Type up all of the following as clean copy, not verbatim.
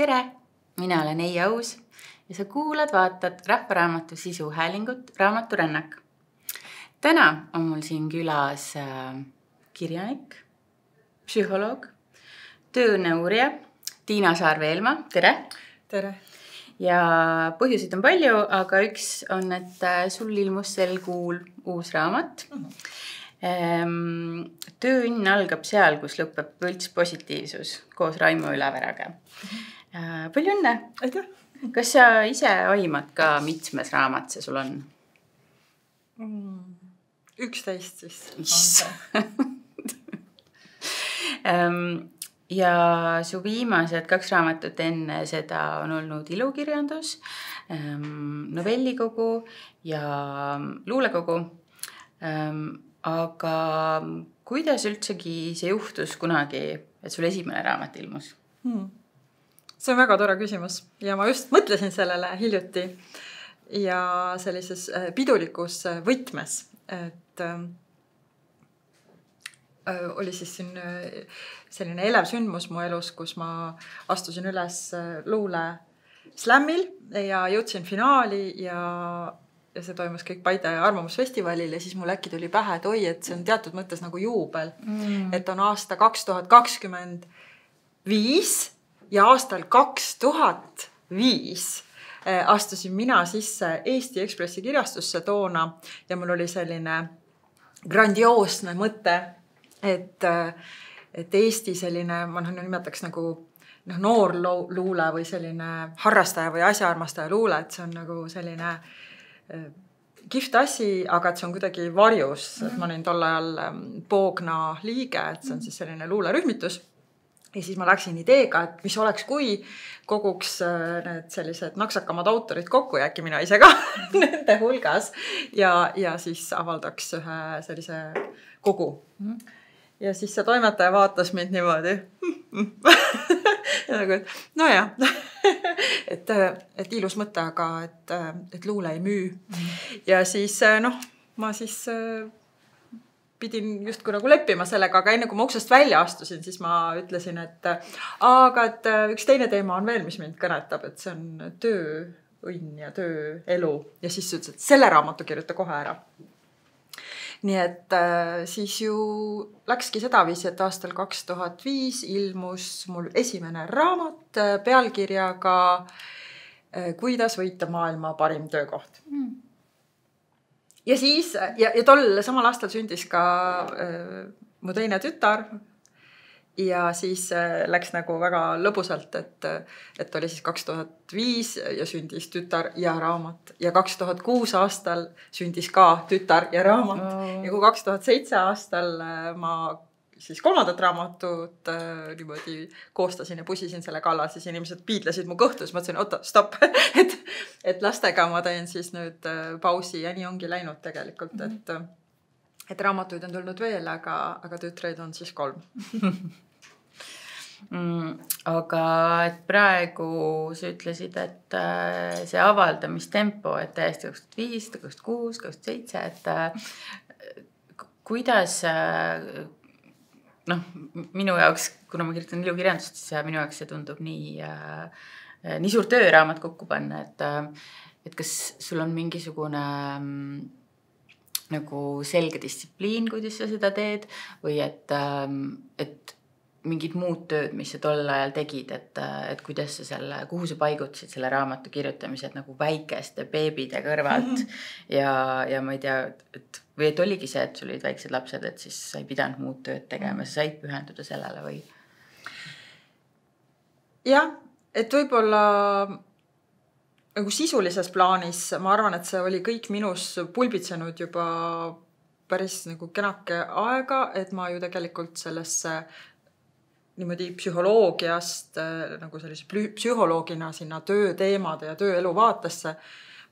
Tere! Mina olen Eija Aus ja sa vaatad Rahvaraamatu sisuhäälingut Raamaturännak. Täna on mul siin külas kirjanik, psühholoog, töönõurija Tiina Saar-Veelma. Tere! Tere! Ja põhjusid on palju, aga üks on, et sul ilmus sel kuul uus raamat. Tööõnn algab seal, kus lõpeb võltspositiivsus koos Raimo Üleväraga. Palju õnne! Aitäh! Kas sa ise aimad ka mitmes raamat see sul on? 11 siis. Ja su viimased 2 raamatut enne seda on olnud ilukirjandus, novellikogu ja luulekogu. Aga kuidas üldsegi see juhtus kunagi, et sul esimene raamat ilmus? See on väga tore küsimus ja ma just mõtlesin sellele hiljuti ja sellises pidulikus võtmes, et oli siis siin selline elev sündmus mu elus, kus ma astusin üles luule slämmil ja jõudsin finaali ja see toimus kõik Paide arvamusfestivalil ja siis mul äkki tuli pähe, et oi, et see on teatud mõttes nagu juubel, et on aasta 2025 ja aastal 2005 astusin mina sisse Eesti Ekspressi kirjastusse toona ja mul oli selline grandioosne mõte, et Eesti selline, ma nimetaks nagu noor luule või selline harrastaja või asjaarmastaja luule, et see on nagu selline kihvt asi, aga et see on kuidagi varjus. Ma olin tol ajal Poogna liige, et see on siis selline luulerühmitus. Ja siis ma läksin ideega, et mis oleks, kui koguks need sellised naksakamad autorid kokku ja äkki mina ise ka nende hulgas ja siis avaldaks ühe sellise kogu. Ja siis see toimetaja vaatas mind niimoodi. Ja nagu, et no jah, et ilus mõte, aga et luule ei müü. Ja siis ma siis pidin justkui nagu leppima sellega, aga enne kui ma uksest välja astusin, siis ma ütlesin, aga üks teine teema on veel, mis mind kõnetab, et see on tööõnn ja tööelu. Ja siis ütles, et selle raamatu kirjuta kohe ära. Nii et siis ju läkski sedaviisi, et aastal 2005 ilmus mul esimene raamat pealkirjaga Kuidas võita maailma parim töökoht. Ja siis, ja tol samal aastal sündis ka mu teine tütar ja siis läks nagu väga lõbusalt, et oli siis 2005 ja sündis tütar ja raamat ja 2006 aastal sündis ka tütar ja raamat ja kui 2007 aastal ma siis 3. raamatut niimoodi koostasin ja pusisin selle kallal, siis inimesed piidlesid mu kõhtu, siis mõtlesin, oota, stopp, et lastega ma teen siis nüüd pausi ja nii ongi läinud tegelikult, et raamatuid on tulnud veel, aga tütreid on siis 3. Aga et praegu sa ütlesid, et see avaldamistempo, et täiesti 2005, 2006, 2007, et kuidas minu jaoks, kuna ma kirjutan ilukirjandust, siis minu jaoks see tundub nii suur tööraamat kokku panna, et kas sul on mingisugune nagu selge distsipliin, kuidas sa seda teed või et mingid muud tööd, mis sa tol ajal tegid, et kuidas sa kuhu sa paigutasid selle raamatu kirjutamised nagu väikeste beebide kõrvalt ja ma ei tea, või et oligi see, et sul olid väiksed lapsed, et siis sa ei pidanud muud tööd tegema, sa said pühenduda sellele või? Jah, et võib-olla nagu sisulises plaanis ma arvan, et see oli kõik minus pulbitsenud juba päris nagu kenake aega, et ma ju tegelikult sellesse niimoodi psühholoogiast nagu sellise psühholoogina sinna tööteemade ja tööelu vaatesse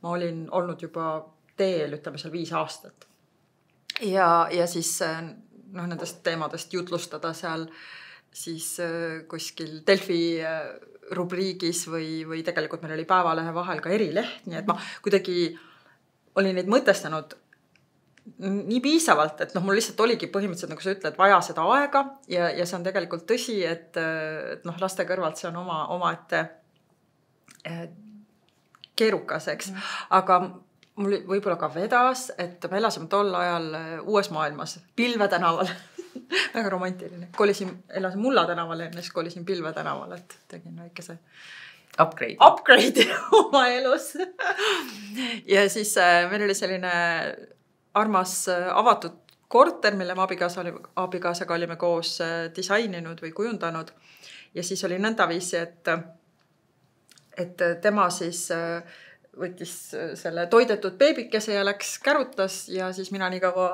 ma olin olnud juba teel, ütleme seal 5 aastat. Ja siis nendest teemadest jutlustada seal siis kuskil Delfi rubriigis või tegelikult meil oli Päevalehe vahel ka erileht, nii et ma kuidagi olin neid mõtestanud nii piisavalt, et noh, mul lihtsalt oligi põhimõtteliselt, nagu sa ütled, vaja seda aega ja see on tegelikult tõsi, et noh, laste kõrvalt see on omaette keerukas, eks. Aga mul võib-olla ka vedas, et me elasime tol ajal Uues Maailmas, Pilve tänaval. Väga romantiline. Elasin Mulla tänaval enne, siis kolisin Pilve tänaval, et tegin väikese upgrade oma elus. Ja siis meil oli selline armas avatud korter, mille me abikaasaga olime koos disaininud või kujundanud. Ja siis oli nõndaviisi, et tema siis võttis selle toidetud beebikese ja läks kärutas ja siis mina nii kaua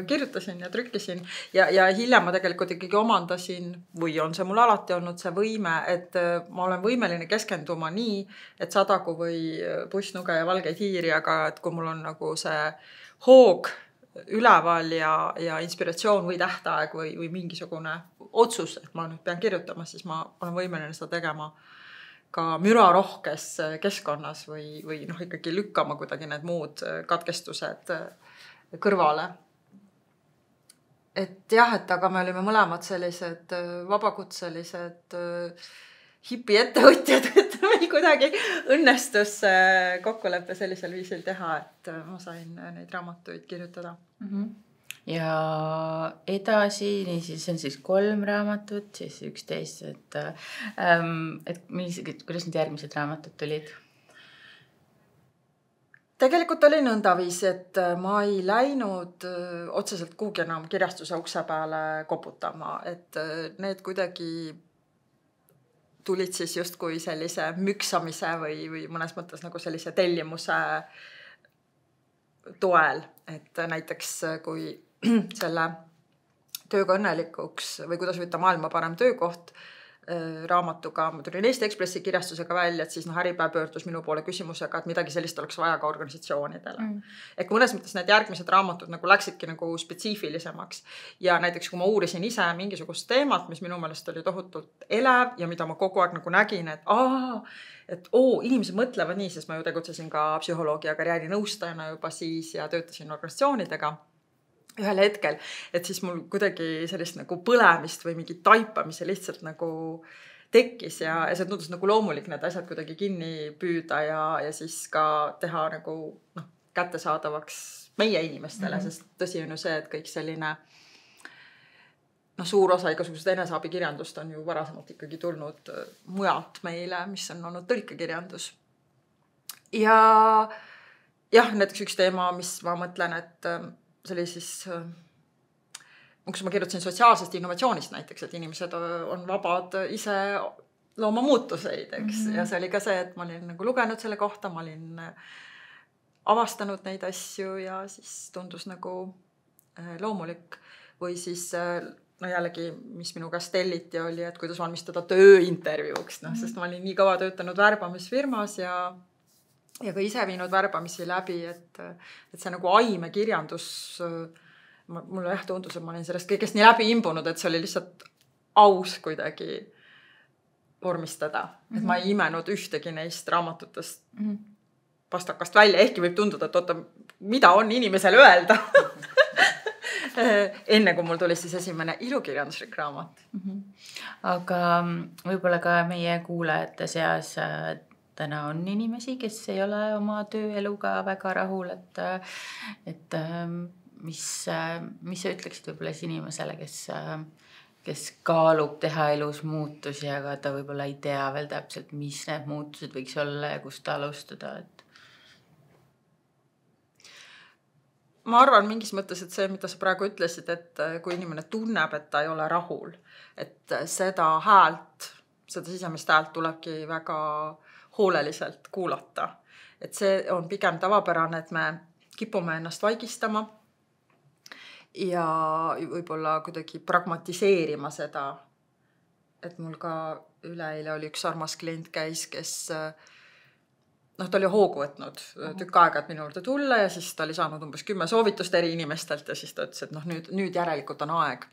kirjutasin ja trükkisin ja hiljem ma tegelikult ikkagi omandasin või on see mul alati olnud see võime, et ma olen võimeline keskenduma nii, et sadagu või pussnuge ja valgeid hiiri, aga et kui mul on nagu see hoog üleval ja inspiratsioon või tähtaeg või mingisugune otsus, et ma nüüd pean kirjutama, siis ma olen võimeline seda tegema ka mürarohkes keskkonnas või noh, ikkagi lükkama kuidagi need muud katkestused kõrvale. Et jah, et aga me olime mõlemad sellised vabakutselised hipi ettevõtjad, et meil kuidagi õnnestus kokkuleppe sellisel viisil teha, et ma sain neid raamatuid kirjutada. Ja edasi, nii siis on siis 3 raamatut, siis 11, et kuidas need järgmised raamatud tulid? Tegelikult oli nõndaviis, et ma ei läinud otseselt kuhugi enam kirjastuse ukse peale koputama, et need kuidagi tulid siis justkui sellise müksamise või mõnes mõttes nagu sellise tellimuse toel, et näiteks kui selle tööga õnnelikuks või kuidas võtta maailma parem töökoht raamatuga, ma tulin Eesti Ekspressi kirjastusega välja, et siis Äripäev pöördus minu poole küsimusega, et midagi sellist oleks vaja ka organisatsioonidele. Ehk mõnes mõttes need järgmised raamatud nagu läksidki nagu spetsiifilisemaks ja näiteks kui ma uurisin ise mingisugust teemat, mis minu meelest oli tohutult elev ja mida ma kogu aeg nagu nägin, et inimesed mõtlevad nii, sest ma ju tegutsesin ka psühholoogi ja karjäärinõustajana juba siis ja töötasin organisatsioonidega ühel hetkel, et siis mul kuidagi sellist nagu põlemist või mingi taipamise lihtsalt nagu tekkis ja see tundus nagu loomulik need asjad kuidagi kinni püüda ja siis ka teha nagu kättesaadavaks meie inimestele, sest tõsi on ju see, et kõik selline suur osa igasugusest eneseabikirjandust on ju varasemalt ikkagi tulnud mujalt meile, mis on olnud tõlkekirjandus. Ja jah, näiteks üks teema, mis ma mõtlen, et see oli siis, kus ma kirjutasin sotsiaalsest innovatsioonist näiteks, et inimesed on vabad ise looma muutuseid, eks. Ja see oli ka see, et ma olin nagu lugenud selle kohta, ma olin avastanud neid asju ja siis tundus nagu loomulik. Või siis jällegi, mis minu käest telliti oli, et kuidas valmistada tööintervjuuks, sest ma olin nii kaua töötanud värbamisfirmas ja ka ise viinud värbamisi läbi, et see nagu aimekirjandus, mulle tundus, et ma olin sellest kõigest nii läbi imbunud, et see oli lihtsalt aus kuidagi vormistada. Et ma ei imenud ühtegi neist raamatutest pastakast välja, ehkki võib tunduda, et oota, mida on inimesele öelda? Enne kui mul tuli siis esimene ilukirjanduslik raamat. Aga võib-olla ka meie kuulajate seas täna on inimesi, kes ei ole oma tööeluga väga rahul, et mis sa ütleksid võib-olla inimesele, kes kaalub teha elus muutusi, aga ta võib-olla ei tea veel täpselt, mis need muutused võiks olla ja kust alustada, et ma arvan mingis mõttes, et see, mida sa praegu ütlesid, et kui inimene tunneb, et ta ei ole rahul, et seda sisemist häält tulebki väga hooleliselt kuulata. Et see on pigem tavapärane, et me kipume ennast vaigistama ja võib-olla kuidagi pragmatiseerima seda. Et mul ka üleeile oli üks armas klient käis, kes ta oli hoogu võtnud tükk aega, et minu juurde tulla ja siis ta oli saanud umbes 10 soovitust eri inimestelt ja siis ta ütles, et nüüd järelikult on aeg.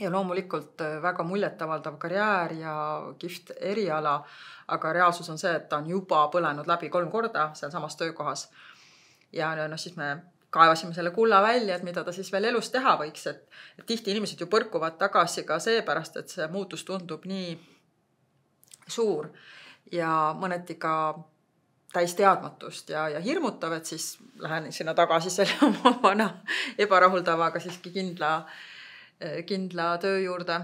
Ja loomulikult väga muljetavaldav karjäär ja kihvt eriala, aga reaalsus on see, et ta on juba põlenud läbi 3 korda seal samas töökohas. Ja siis me kaevasime selle kulla välja, et mida ta siis veel elus teha võiks, et tihti inimesed ju põrkuvad tagasi ka seepärast, et see muutus tundub nii suur ja mõneti ka täis teadmatust ja hirmutav, et siis lähen sinna tagasi selle oma vana ebarahuldavaga siiski kindla töö juurde.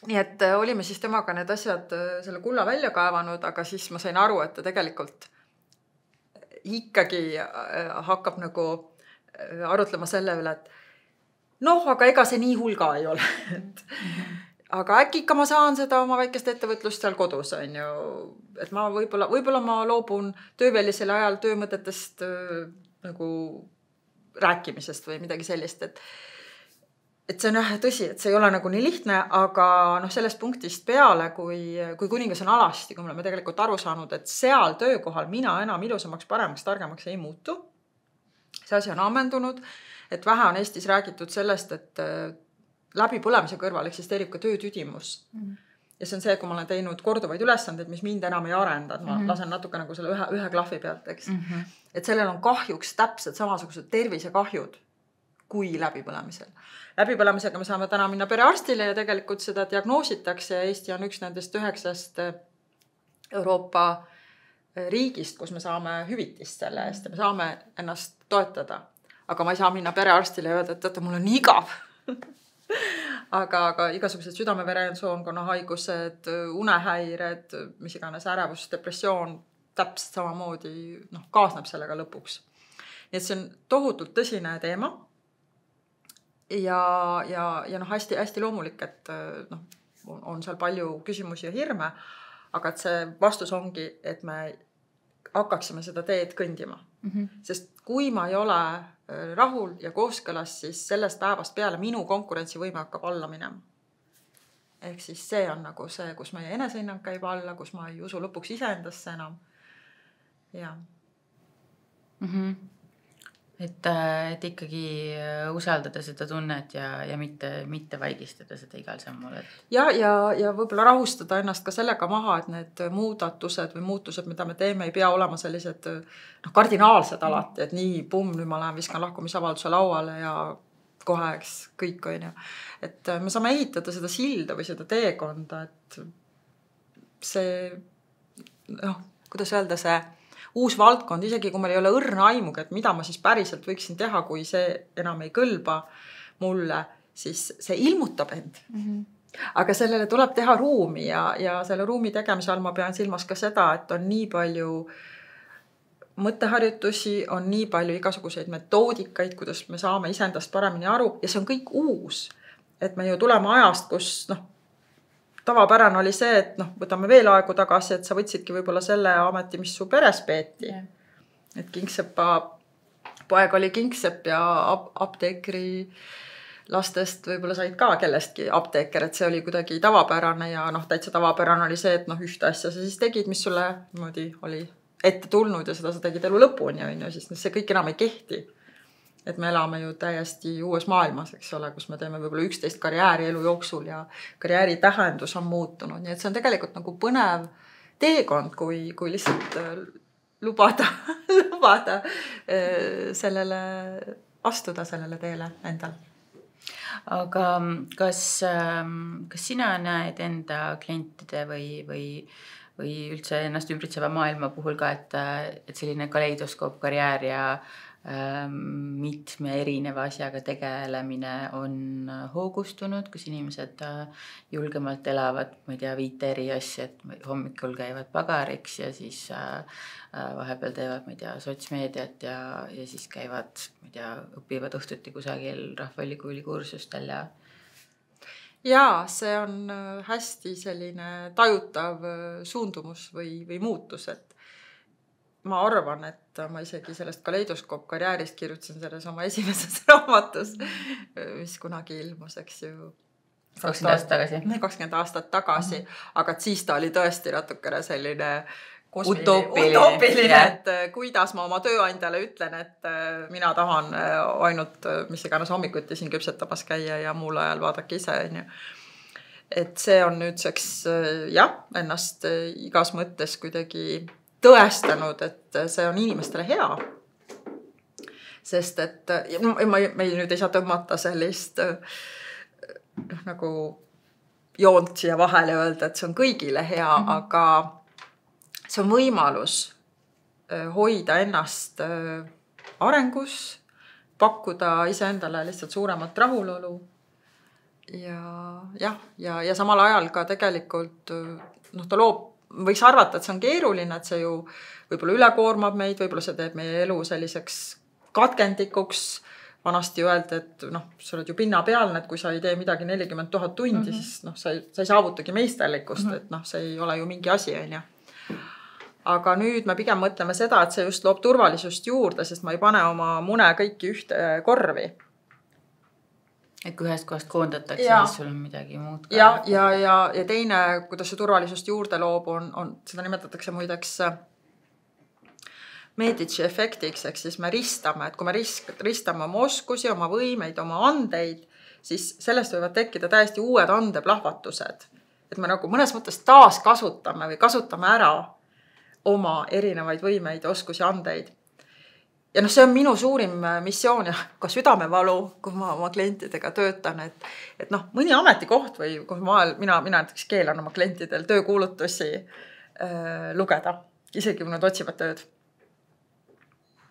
Nii et olime siis temaga need asjad selle kulla välja kaevanud, aga siis ma sain aru, et ta tegelikult ikkagi hakkab nagu arutlema selle üle, et noh, aga ega see nii hulga ei ole. Aga äkki ikka ma saan seda oma väikest ettevõtlust seal kodus, on ju. Et ma võib-olla ma loobun töövälisel ajal töömõtetest nagu rääkimisest või midagi sellist, et see on tõsi, et see ei ole nagu nii lihtne, aga sellest punktist peale, kui kuningas on alasti, kui me oleme tegelikult aru saanud, et seal töökohal mina enam ilusamaks, paremaks, targemaks ei muutu. See asi on ammendunud, et vähe on Eestis räägitud sellest, et läbipõlemise kõrval eksisteerib ka töötüdimus. Ja see on see, kui ma olen teinud korduvaid ülesandeid, mis mind enam ei arenda, et ma lasen natuke nagu selle ühe klahvi pealt, eks. Et sellel on kahjuks täpselt samasugused tervisekahjud kui läbipõlemisel. Läbipõlemisega me saame täna minna perearstile ja tegelikult seda diagnoositakse ja Eesti on üks nendest 9 Euroopa riigist, kus me saame hüvitist selle eest ja me saame ennast toetada. Aga ma ei saa minna perearstile ja öelda, et mul on nii igav. aga igasugused südame-veresoonkonna haigused, unehäired, mis iganes ärevus, depressioon täpselt samamoodi kaasneb sellega lõpuks. Nii et see on tohutult tõsine teema. Ja hästi loomulik, et on seal palju küsimusi ja hirme, aga et see vastus ongi, et me hakkaksime seda teed kõndima. Sest kui ma ei ole rahul ja kooskõlas, siis sellest päevast peale minu konkurentsivõime hakkab alla minema. Ehk siis see on nagu see, kus meie enesehinnang käib alla, kus ma ei usu lõpuks iseendasse enam. Ja. Et ikkagi usaldada seda tunnet ja mitte vaigistada seda igal sammul. Ja võib-olla rahustada ennast ka sellega maha, et need muudatused või muutused, mida me teeme, ei pea olema sellised kardinaalsed alati, et nii nüüd ma lähen viskan lahkumisavalduse lauale ja kohe kõik on ju. Et me saame ehitada seda silda või seda teekonda, et see, kuidas öelda see uus valdkond, isegi kui meil ei ole õrna aimuga, et mida ma siis päriselt võiksin teha, kui see enam ei kõlba mulle, siis see ilmutab end. Aga sellele tuleb teha ruumi ja selle ruumi tegemise all ma pean silmas ka seda, et on nii palju mõtteharjutusi, on nii palju igasuguseid metoodikaid, kuidas me saame iseendast paremini aru ja see on kõik uus. Et me ju tuleme ajast, kus tavapärane oli see, et võtame veel aegu tagasi, et sa võtsidki võib-olla selle ameti, mis su peres peeti. Et Kingsepa poeg oli Kingsepp ja apteekri lastest võib-olla said ka kellestki apteeker, et see oli kuidagi tavapärane ja täitsa tavapärane oli see, et ühte asja sa siis tegid, mis sulle oli ette tulnud ja seda sa tegid elu lõpuni, siis see kõik enam ei kehti. Et me elame ju täiesti uues maailmas, eks ole, kus me teeme võib-olla 11 karjääri elu jooksul ja karjääri tähendus on muutunud. Nii et see on tegelikult nagu põnev teekond, kui lihtsalt lubada sellele, astuda sellele teele endal. Aga kas sina näed enda klientide või üldse ennast ümbritseva maailma puhul ka, et selline kaleidoskoop karjäär ja mitme erineva asjaga tegelemine on hoogustunud, kus inimesed julgemalt elavad, ma ei tea, 5 eri asja, et hommikul käivad pagariks ja siis vahepeal teevad, ma ei tea, sotsmeediat ja siis käivad, ma ei tea, õpivad õhtuti kusagil Rahvaülikooli kursustel ja see on hästi selline tajutav suundumus või muutus, et ma arvan, et ma isegi sellest kaleidoskoop karjäärist kirjutasin selles oma esimeses raamatus, mis kunagi ilmus, eks ju. 20 aastat tagasi, aga siis ta oli tõesti natukene selline utoopiline, et kuidas ma oma tööandjale ütlen, et mina tahan ainult, mis iganes hommikuti siin küpsetamas käia ja muul ajal vaadake ise. Et see on nüüdseks ennast igas mõttes kuidagi tõestanud, et see on inimestele hea. sest et meil nüüd ei saa tõmmata sellist nagu joont siia vahele ja öelda, et see on kõigile hea, aga see on võimalus hoida ennast arengus, pakkuda iseendale lihtsalt suuremat rahulolu ja samal ajal ka tegelikult ta loob, võiks arvata, et see on keeruline, et see ju võib-olla ülekoormab meid, võib-olla see teeb meie elu selliseks katkendikuks. Vanasti öelda, et sa oled ju pinnapealne, et kui sa ei tee midagi 40 000 tundi, siis sa ei saavutagi meisterlikkust, et see ei ole ju mingi asi, on ju. Aga nüüd me pigem mõtleme seda, et see just loob turvalisust juurde, sest ma ei pane oma mune kõiki ühte korvi. Et kui ühest kohast koondatakse, siis sul on midagi muud ka. Ja teine, kuidas see turvalisust juurde loob, seda nimetatakse muideks Medici efektiks, ehk siis me ristame, et kui me ristame oma oskusi, oma võimeid, oma andeid, siis sellest võivad tekkida täiesti uued andeplahvatused. Et me nagu mõnes mõttes taas kasutame või kasutame ära oma erinevaid võimeid, oskusi, andeid. Ja see on minu suurim missioon ja ka südamevalu, kui ma oma klientidega töötan, et mõni ametikoht või kui mina näiteks keelan oma klientidel töökuulutusi lugeda, isegi kui nad otsivad tööd.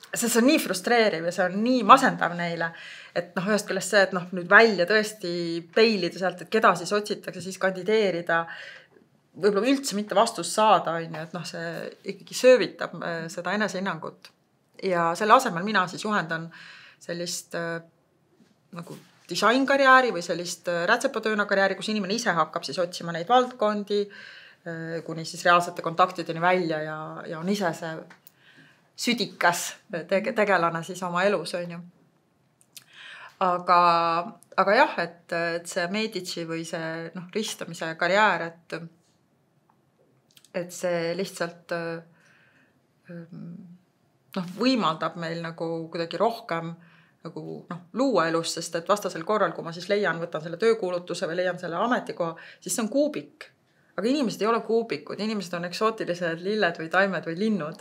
See on nii frustreeriv ja see on nii masendav neile, et ühest küljest see, et nüüd välja tõesti peilida sealt, et keda siis otsitakse, siis kandideerida, võib-olla üldse mitte vastust saada, et see ikkagi söövitab seda enesehinnangut. Ja selle asemel mina siis juhendan sellist nagu disainkarjääri või sellist rätsepatööna karjääri, kus inimene ise hakkab siis otsima neid valdkondi, kuni siis reaalsete kontaktideni välja ja on ise see südikas tegelane siis oma elus, on ju. Aga jah, et see Medici või see ristamise karjäär, et see lihtsalt võimaldab meil nagu kuidagi rohkem nagu luua elus, sest et vastasel korral, kui ma siis võtan selle töökuulutuse või leian selle ametikoha, siis see on kuubik. Aga inimesed ei ole kuubikud, inimesed on eksootilised lilled või taimed või linnud.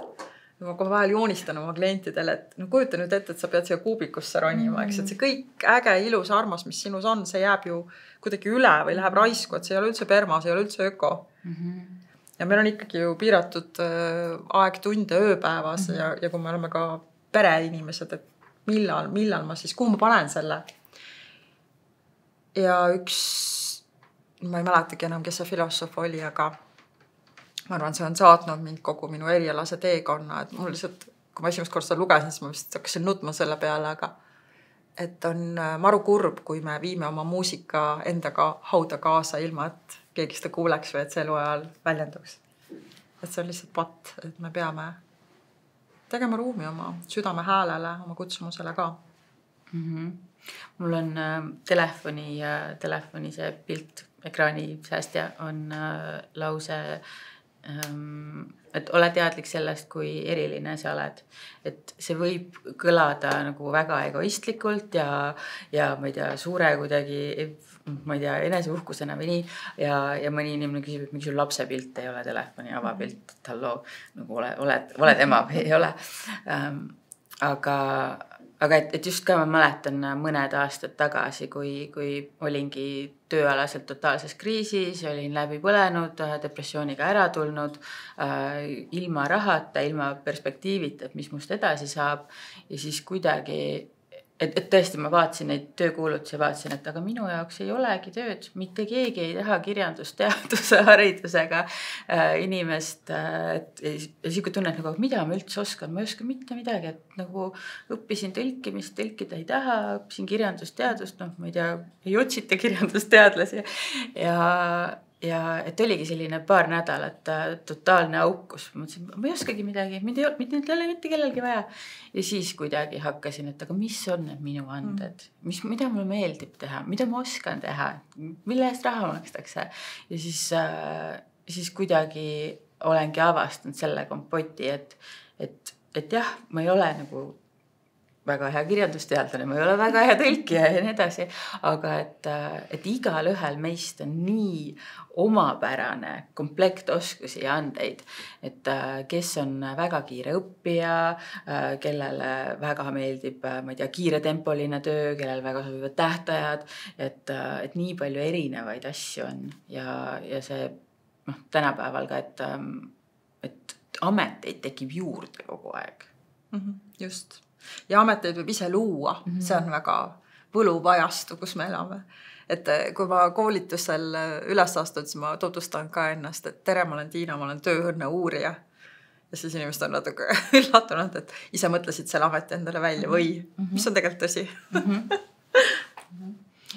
Ma kohe vahel joonistan oma klientidele, et kujuta nüüd ette, et sa pead siia kuubikusse ronima, eks, et see kõik äge, ilus, armas, mis sinus on, see jääb ju kuidagi üle või läheb raisku, et see ei ole üldse perma, see ei ole üldse öko. Ja meil on ikkagi ju piiratud aeg tunde ööpäevas ja kui me oleme ka pereinimesed, et millal ma siis, kuhu ma panen selle. Ja ma ei mäletagi enam, kes see filosoof oli, aga ma arvan, see on saatnud mind kogu minu erialase teekonna, et mul lihtsalt, kui ma esimest kord seda lugesin, siis ma vist hakkasin nutma selle peale, aga et on maru kurb, kui me viime oma muusika endaga hauda kaasa ilma, et keegi seda kuuleks või et see elu ajal väljenduks. Et see on lihtsalt patt, et me peame tegema ruumi oma südame häälele, oma kutsumusele ka. Mul on telefoni see pilt, ekraani säästja on lause, et ole teadlik sellest, kui eriline sa oled. Et see võib kõlada nagu väga egoistlikult ja ma ei tea, suure kuidagi, ma ei tea, eneseuhkusena või nii. Ja mõni inimene küsib, et miks sul lapse pilt ei ole telefoni avapilt, et halloo, nagu oled ema või ei ole. Aga et just ka ma mäletan mõned aastad tagasi, kui olingi tööalaselt totaalses kriisis, olin läbi põlenud, depressiooniga ära tulnud, ilma rahata, ilma perspektiivita, et mis must edasi saab. Ja siis kuidagi, et tõesti ma vaatasin neid töökuulutusi ja vaatasin, et aga minu jaoks ei olegi tööd. Mitte keegi ei taha kirjandusteaduse haridusega inimest. Ja siis kui tunned, nagu, mida ma üldse oskan, ma ei oska mitte midagi, et nagu õppisin tõlkimist, tõlkida ei taha, õppisin kirjandusteadust, ma ei tea, ei otsita kirjandusteadlasi ja et oligi selline paar nädalat totaalne aukus. Ma mõtlesin, ma ei oskagi midagi, mind ei ole mitte kellelgi vaja. Ja siis kuidagi hakkasin, et aga mis on need minu anded, mida mulle meeldib teha, mida ma oskan teha, mille eest raha makstakse. Ja siis kuidagi olengi avastanud selle kompoti, et jah, ma ei ole nagu väga hea kirjandusteadlane, ma ei ole väga hea tõlkija ja nii edasi, aga et igal ühel meist on nii omapärane komplekt oskusi ja andeid, et kes on väga kiire õppija, kellele väga meeldib, ma ei tea, kiiretempoline töö, kellel väga sobivad tähtajad, et nii palju erinevaid asju on ja see tänapäeval ka, et ameteid tekib juurde kogu aeg. Just. Ja ameteid võib ise luua, see on väga võluv ajastu, kus me elame. Et kui ma koolitusel üles astud, siis ma tutvustan ka ennast, et tere, ma olen Tiina, ma olen tööõnne uurija. Ja siis inimesed on natuke üllatunud, et ise mõtlesid selle ameti endale välja või, mis on tegelikult tõsi.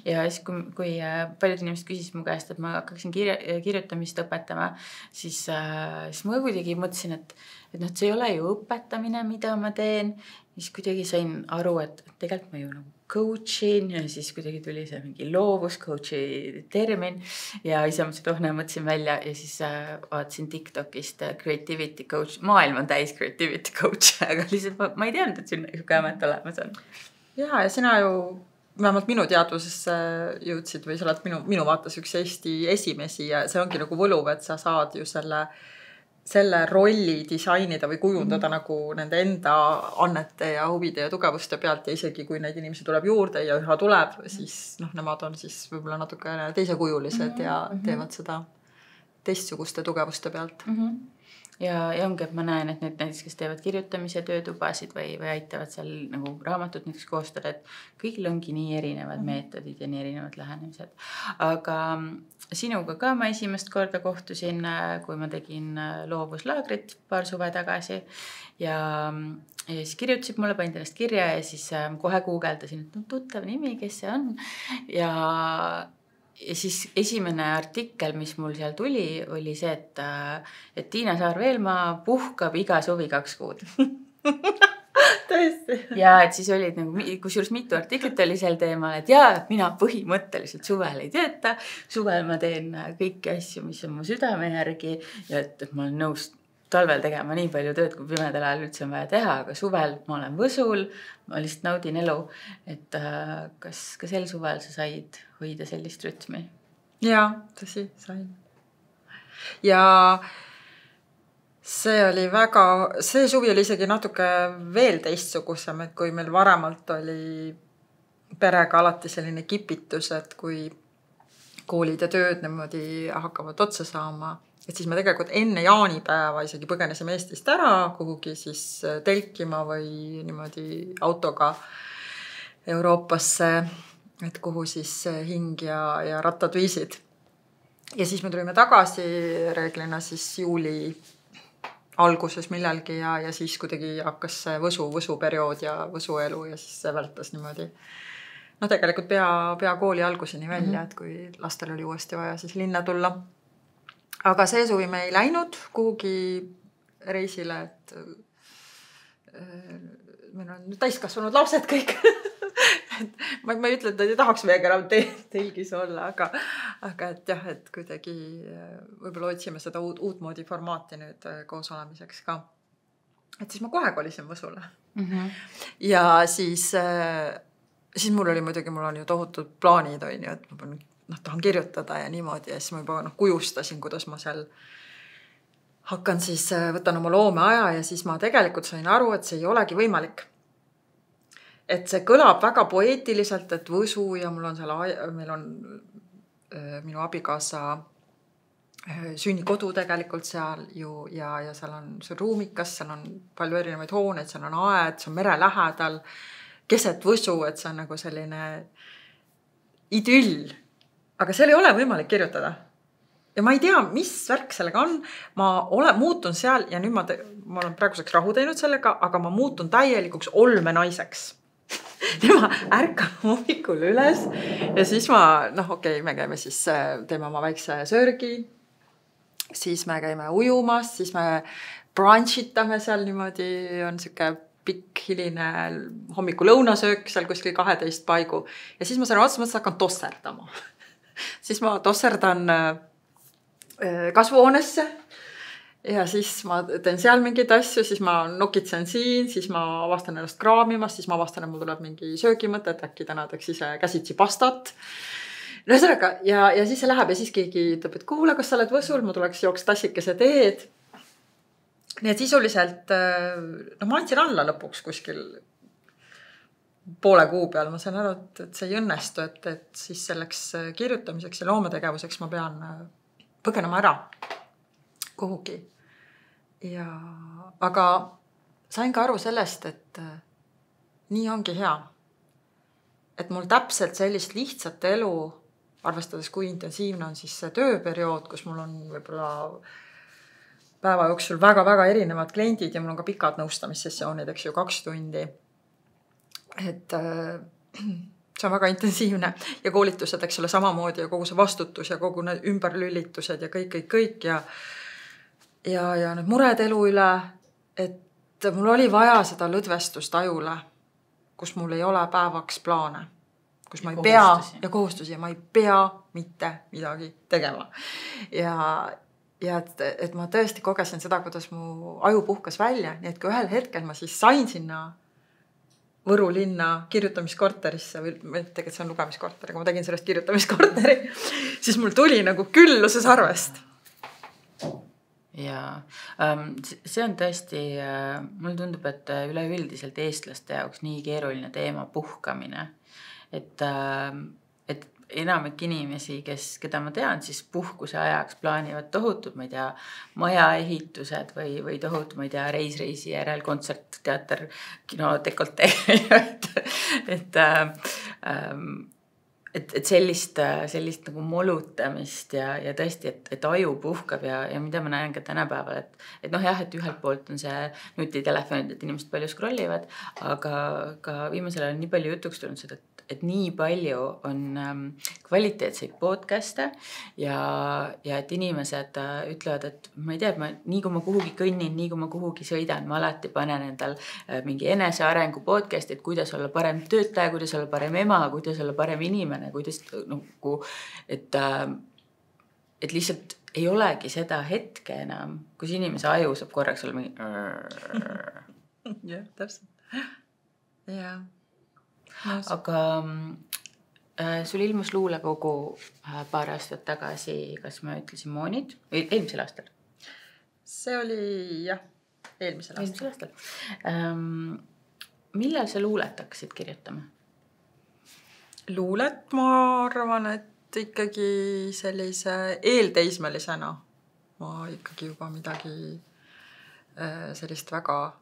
Ja siis kui paljud inimesed küsis mu käest, et ma hakkaksin kirjutamist õpetama, siis ma kuidagi mõtlesin, et see ei ole ju õpetamine, mida ma teen. Siis kuidagi sain aru, et tegelikult ma ju nagu coachin ja siis kuidagi tuli see mingi loovuscoachi termin ja ise mõtlesin välja ja siis vaatasin TikTokist creativity coach. Maailm on täis creativity coach, aga lihtsalt ma ei teadnud, et sinna niisugune amet olemas on. Ja sina ju vähemalt minu teadvusesse jõudsid või sa oled minu vaates üks Eesti esimesi ja see ongi nagu võluv, et sa saad ju selle rolli disainida või kujundada nagu nende enda annete ja huvide ja tugevuste pealt ja isegi kui neid inimesi tuleb juurde ja üha tuleb, siis nemad on siis võib-olla natuke teisekujulised ja teevad seda teistsuguste tugevuste pealt. Ja ongi, et ma näen, et need näiteks, kes teevad kirjutamise töötubasid või aitavad seal nagu raamatut näiteks koostada, et kõigil ongi nii erinevad meetodid ja nii erinevad lähenemised. Aga sinuga ka ma esimest korda kohtusin, kui ma tegin loovuslaagrit paar suve tagasi ja siis kirjutasid mulle, panin ennast kirja ja siis kohe guugeldasin, et tuttav nimi, kes see on ja siis esimene artikkel, mis mul seal tuli, oli see, et Tiina Saar-Veelmaa puhkab iga suvi 2 kuud. Tõesti. Ja et siis olid nagu, kusjuures mitu artiklit oli sel teemal, et mina põhimõtteliselt suvel ei tööta, suvel ma teen kõiki asju, mis on mu südame järgi ja et ma olen nõus talvel tegema nii palju tööd, kui pimedal ajal üldse on vaja teha, aga suvel ma olen võsul, ma lihtsalt naudin elu, et kas ka sel suvel sa said hoida sellist rütmi? Ja, tõsi, sain. Ja see suvi oli isegi natuke veel teistsugusem, et kui meil varemalt oli perega alati selline kipitus, et kui koolid ja tööd niimoodi hakkavad otsa saama, et siis me tegelikult enne jaanipäeva isegi põgenesime Eestist ära kuhugi siis telkima või niimoodi autoga Euroopasse, et kuhu siis hing ja rattad viisid. Ja siis me tulime tagasi reeglina siis juuli alguses millalgi ja siis kuidagi hakkas see võsuperiood ja võsuelu ja siis see vältas niimoodi. Tegelikult pea kooli alguseni välja, et kui lastel oli uuesti vaja siis linna tulla. Aga see suvi me ei läinud kuhugi reisile, et meil on täiskasvanud lapsed kõik. ma ei ütle, et ei tahaks meiega enam telgis olla, aga et jah, et kuidagi võib-olla otsime seda uut moodi formaati nüüd koos olemiseks ka. Et siis ma kohe kolisin Võsule. Ja siis mul oli muidugi, mul on ju tohutud plaanid, on ju, et ma pean tahan kirjutada ja niimoodi ja siis ma juba kujustasin, kuidas ma seal hakkan siis, võtan oma loomeaja ja siis ma tegelikult sain aru, et see ei olegi võimalik. Et see kõlab väga poeetiliselt, et Võsu ja meil on minu abikaasa sünnikodu tegelikult seal ju ja seal on ruumikas, seal on palju erinevaid hooneid, seal on aed, see on mere lähedal, keset Võsu, et see on nagu selline idüll. Aga seal ei ole võimalik kirjutada. Ja ma ei tea, mis värk sellega on. Ma muutun seal ja nüüd ma olen praeguseks rahu teinud sellega, aga ma muutun täielikuks olmenaiseks. Ja ma ärkan hommikul üles ja siis me käime siis, teeme oma väikse sörgi, siis me käime ujumas, siis me brunchitame seal niimoodi, on siuke pikk hiline hommiku lõunasöök seal kuskil 12 paigu ja siis ma sain otsa hakkan tosserdama. Siis ma tosserdan kasvuhoonesse ja siis ma teen seal mingeid asju, siis ma nokitsen siin, siis ma avastan ennast kraamimast, siis ma avastan, et mul tuleb mingi söögimõte, et äkki täna teeks ise käsitsi pastat. Ühesõnaga, ja siis see läheb ja siis keegi ütleb, et kuule, kas sa oled Võsul, ma tuleks jooks tassikese teed. Nii et sisuliselt, ma andsin alla lõpuks kuskil poole kuu peal. Ma sain aru, et see ei õnnestu, et siis selleks kirjutamiseks ja loometegevuseks ma pean põgenema ära kuhugi. Aga sain ka aru sellest, et nii ongi hea. Et mul täpselt sellist lihtsat elu, arvestades kui intensiivne on siis see tööperiood, kus mul on võib-olla päeva jooksul väga-väga erinevad kliendid ja mul on ka pikad nõustamissessioonid, eks ju, 2 tundi. Et see on väga intensiivne ja koolitused, eks ole, samamoodi ja kogu see vastutus ja kogu need ümberlülitused ja kõik ja need mured elu üle, et mul oli vaja seda lõdvestust ajule, kus mul ei ole päevaks plaane, kus ma ei pea ja kohustusi ja ma ei pea mitte midagi tegema. Ja et ma tõesti kogesin seda, kuidas mu aju puhkas välja, nii et kui ühel hetkel ma siis sain sinna Võru linna kirjutamiskorterisse või tegelikult see on lugemiskorter, aga ma tegin sellest kirjutamiskorteri, siis mul tuli nagu külluse sarvest. Ja see on tõesti, mulle tundub, et üleüldiselt eestlaste jaoks nii keeruline teema puhkamine, et enamik inimesi, keda ma tean, siis puhkuse ajaks plaanivad tohutud, ma ei tea, majaehitused või tohutud, ma ei tea, reisi järel, kontsert, teater, kino, dekolte, et sellist nagu molutamist ja tõesti, et aju puhkab ja mida ma näen ka tänapäeval, et jah, et ühelt poolt on see nutitelefonid, et inimesed palju scrollivad, aga ka viimasel ajal nii palju jutuks tulnud seda, et nii palju on kvaliteetseid podcaste ja et inimesed ütlevad, et ma ei tea, nii kui ma kuhugi kõnnin, nii kui ma kuhugi sõidan, ma alati panen endal mingi enesearengu podcast, et kuidas olla parem töötaja, kuidas olla parem ema, kuidas olla parem inimene, kuidas nagu, et lihtsalt ei olegi seda hetke enam, kus inimese aju saab korraks olla mingi jah, täpselt. Jah. Aga sul ilmus luulekogu paar aastat tagasi, kas ma ütlesin Moonid, või eelmisel aastal? See oli, jah, eelmisel aastal. Millal sa luulet hakkasid kirjutama? Luulet ma arvan, et ikkagi sellise eelteismelisena ma ikkagi juba midagi sellist väga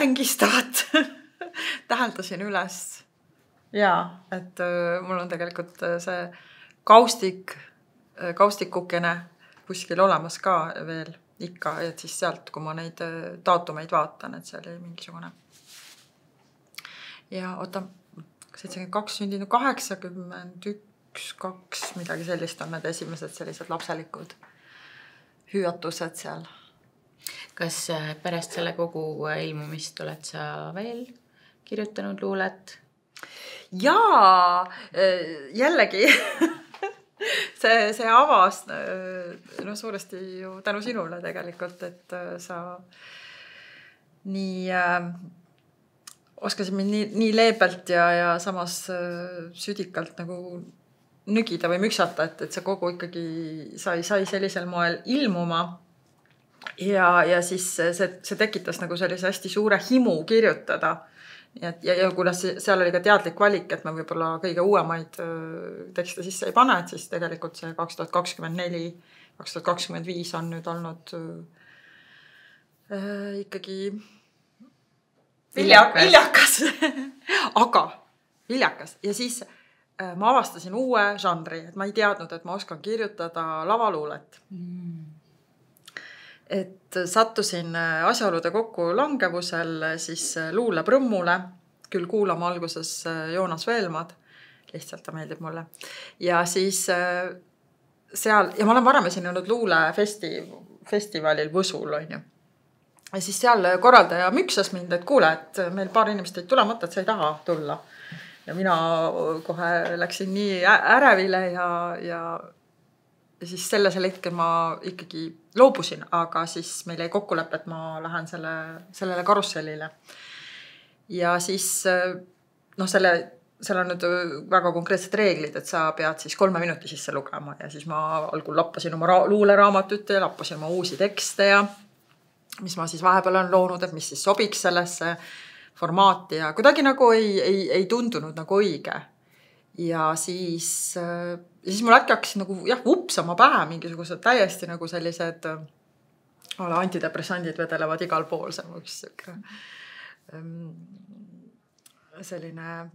ängistavat täheldasin üles. Jaa, et mul on tegelikult see kaustikukene kuskil olemas ka veel ikka, et siis sealt, kui ma neid daatumeid vaatan, et see oli mingisugune. Ja 72 sündinud, 81, 2, midagi sellist on need esimesed sellised lapselikud hüüatused seal. Kas pärast selle kogu ilmumist oled sa veel kirjutanud luulet? Jaa, jällegi see avas suuresti ju tänu sinule tegelikult, et sa nii oskasid mind nii leebelt ja samas südikalt nagu nügida või müksata, et see kogu ikkagi sai sellisel moel ilmuma. Ja siis see tekitas nagu sellise hästi suure himu kirjutada. Ja kuna seal oli ka teadlik valik, et me võib-olla kõige uuemaid tekste sisse ei pane, et siis tegelikult see 2024, 2025 on nüüd olnud ikkagi viljakas. Aga viljakas. Ja siis ma avastasin uue žanri, et ma ei teadnud, et ma oskan kirjutada lavaluulet. Et sattusin asjaolude kokku langevusel siis luuleprõmmule, küll kuulama alguses Joonas Veelmad, lihtsalt ta meeldib mulle. Ja siis seal, ja ma olen varem esinenud luulefestivalil Võsul, on ju. Ja siis seal korraldaja müksas mind, et kuule, et meil paar inimest ei tule mõtta, et sa ei taha tulla. Ja mina kohe läksin nii ärevile ja siis sellisel hetkel ma ikkagi loobusin, aga siis meil jäi kokkulepe, et ma lähen sellele karussellile. Ja siis seal on nüüd väga konkreetsed reeglid, et sa pead siis 3 minuti sisse lugema ja siis ma algul lappasin oma luuleraamatut ja lappasin oma uusi tekste ja mis ma siis vahepeal olen loonud, et mis siis sobiks sellesse formaati ja kuidagi nagu ei tundunud nagu õige. Ja siis mul äkki hakkas nagu upsama pähe mingisugused täiesti nagu sellised antidepressandid vedelevad igal pool. See on üks selline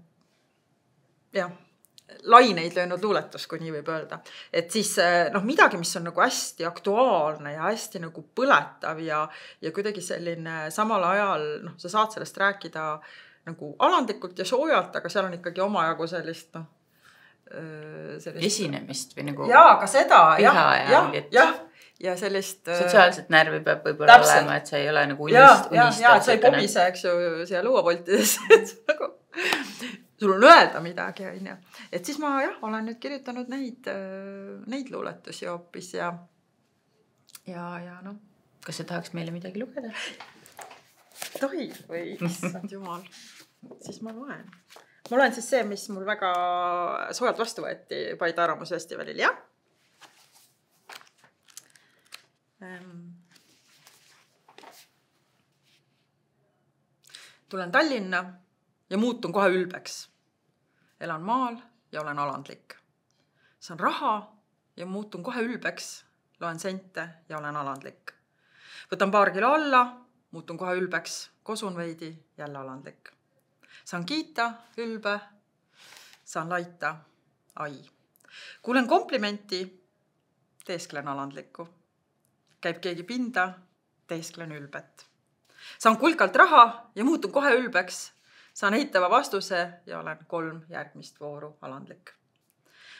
laineid löönud luuletus, kui nii võib öelda. Et siis midagi, mis on nagu hästi aktuaalne ja hästi nagu põletav ja kuidagi selline samal ajal, sa saad sellest rääkida nagu alandlikult ja soojalt, aga seal on ikkagi omajagu sellist, esinemist või nagu ka seda, ja sellist sotsiaalset närvi peab võib-olla olema, et see ei ole nagu unistav. Et sa ei pomise, eks ju, siia luuapoltides, et nagu sul on öelda midagi, on. Et siis ma olen nüüd kirjutanud neid luuletusi hoopis ja Kas sa tahaks meile midagi lugeda? Tohib või? Issand jumal. Siis ma loen. Ma loen siis see, mis mul väga soojalt vastu võeti Paide Arvamusfestivalil, jah? Tulen Tallinna ja muutun kohe ülbeks. Elan maal ja olen alandlik. Saan raha ja muutun kohe ülbeks. Loen sente ja olen alandlik. Võtan paar kilo alla, muutun kohe ülbeks. Kosun veidi, jälle alandlik. Saan kiita, ülbe. Saan laita, ai. Kuulen komplimenti, teesklen alandlikku. Käib keegi pinda, teesklen ülbet. Saan kulkalt raha ja muutun kohe ülbeks. Saan eitava vastuse ja olen 3 järgmist vooru alandlik.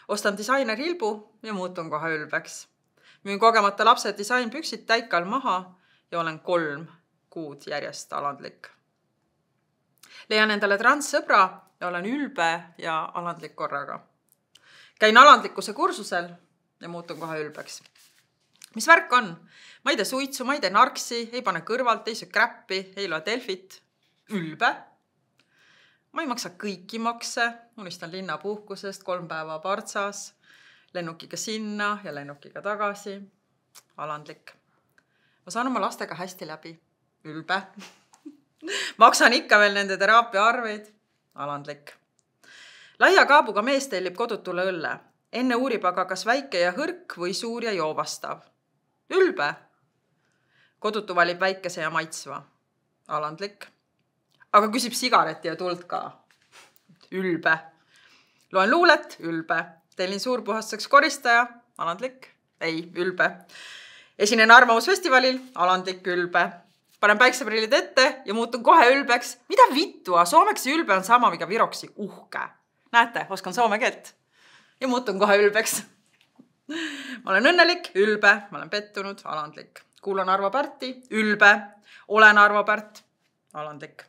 Ostan disainerilbu ja muutun kohe ülbeks. Müün kogemata lapse disainpüksid täikal maha ja olen 3 kuud järjest alandlik. Leian endale transsõbra ja olen ülbe ja alandlik korraga. Käin alandlikkuse kursusel ja muutun kohe ülbeks. Mis värk on? Ma ei tee suitsu, ma ei tee narksi, ei pane kõrvalt, ei söö kräppi, ei loe Delfit. Ülbe. Ma ei maksa kõiki makse, unistan linnapuhkusest 3 päeva Partsas, lennukiga sinna ja lennukiga tagasi. Alandlik. Ma saan oma lastega hästi läbi. Ülbe. Maksan ikka veel nende teraapia arveid. Alandlik. Laia kaabuga mees tellib kodutule õlle. Enne uurib aga kas väike ja hõrk või suur ja joovastav. Ülbe. Kodutu valib väikese ja maitsva. Alandlik. Aga küsib sigareti ja tuld ka. Ülbe. Loen luulet. Ülbe. Tellin suurpuhastuseks koristaja. Alandlik. Ei, ülbe. Esinen Arvamusfestivalil. Alandlik, ülbe. Panen päikseprillid ette ja muutun kohe ülbeks. Mida vittua? Soomeksi ülbe on sama, mikä viroksi uhke. Näete, oskan soome keelt. Ja muutun kohe ülbeks. Ma olen õnnelik, ülbe. Ma olen pettunud, alandlik. Kuulan Arvo Pärti, ülbe. Olen Arvo Pärt, alandlik.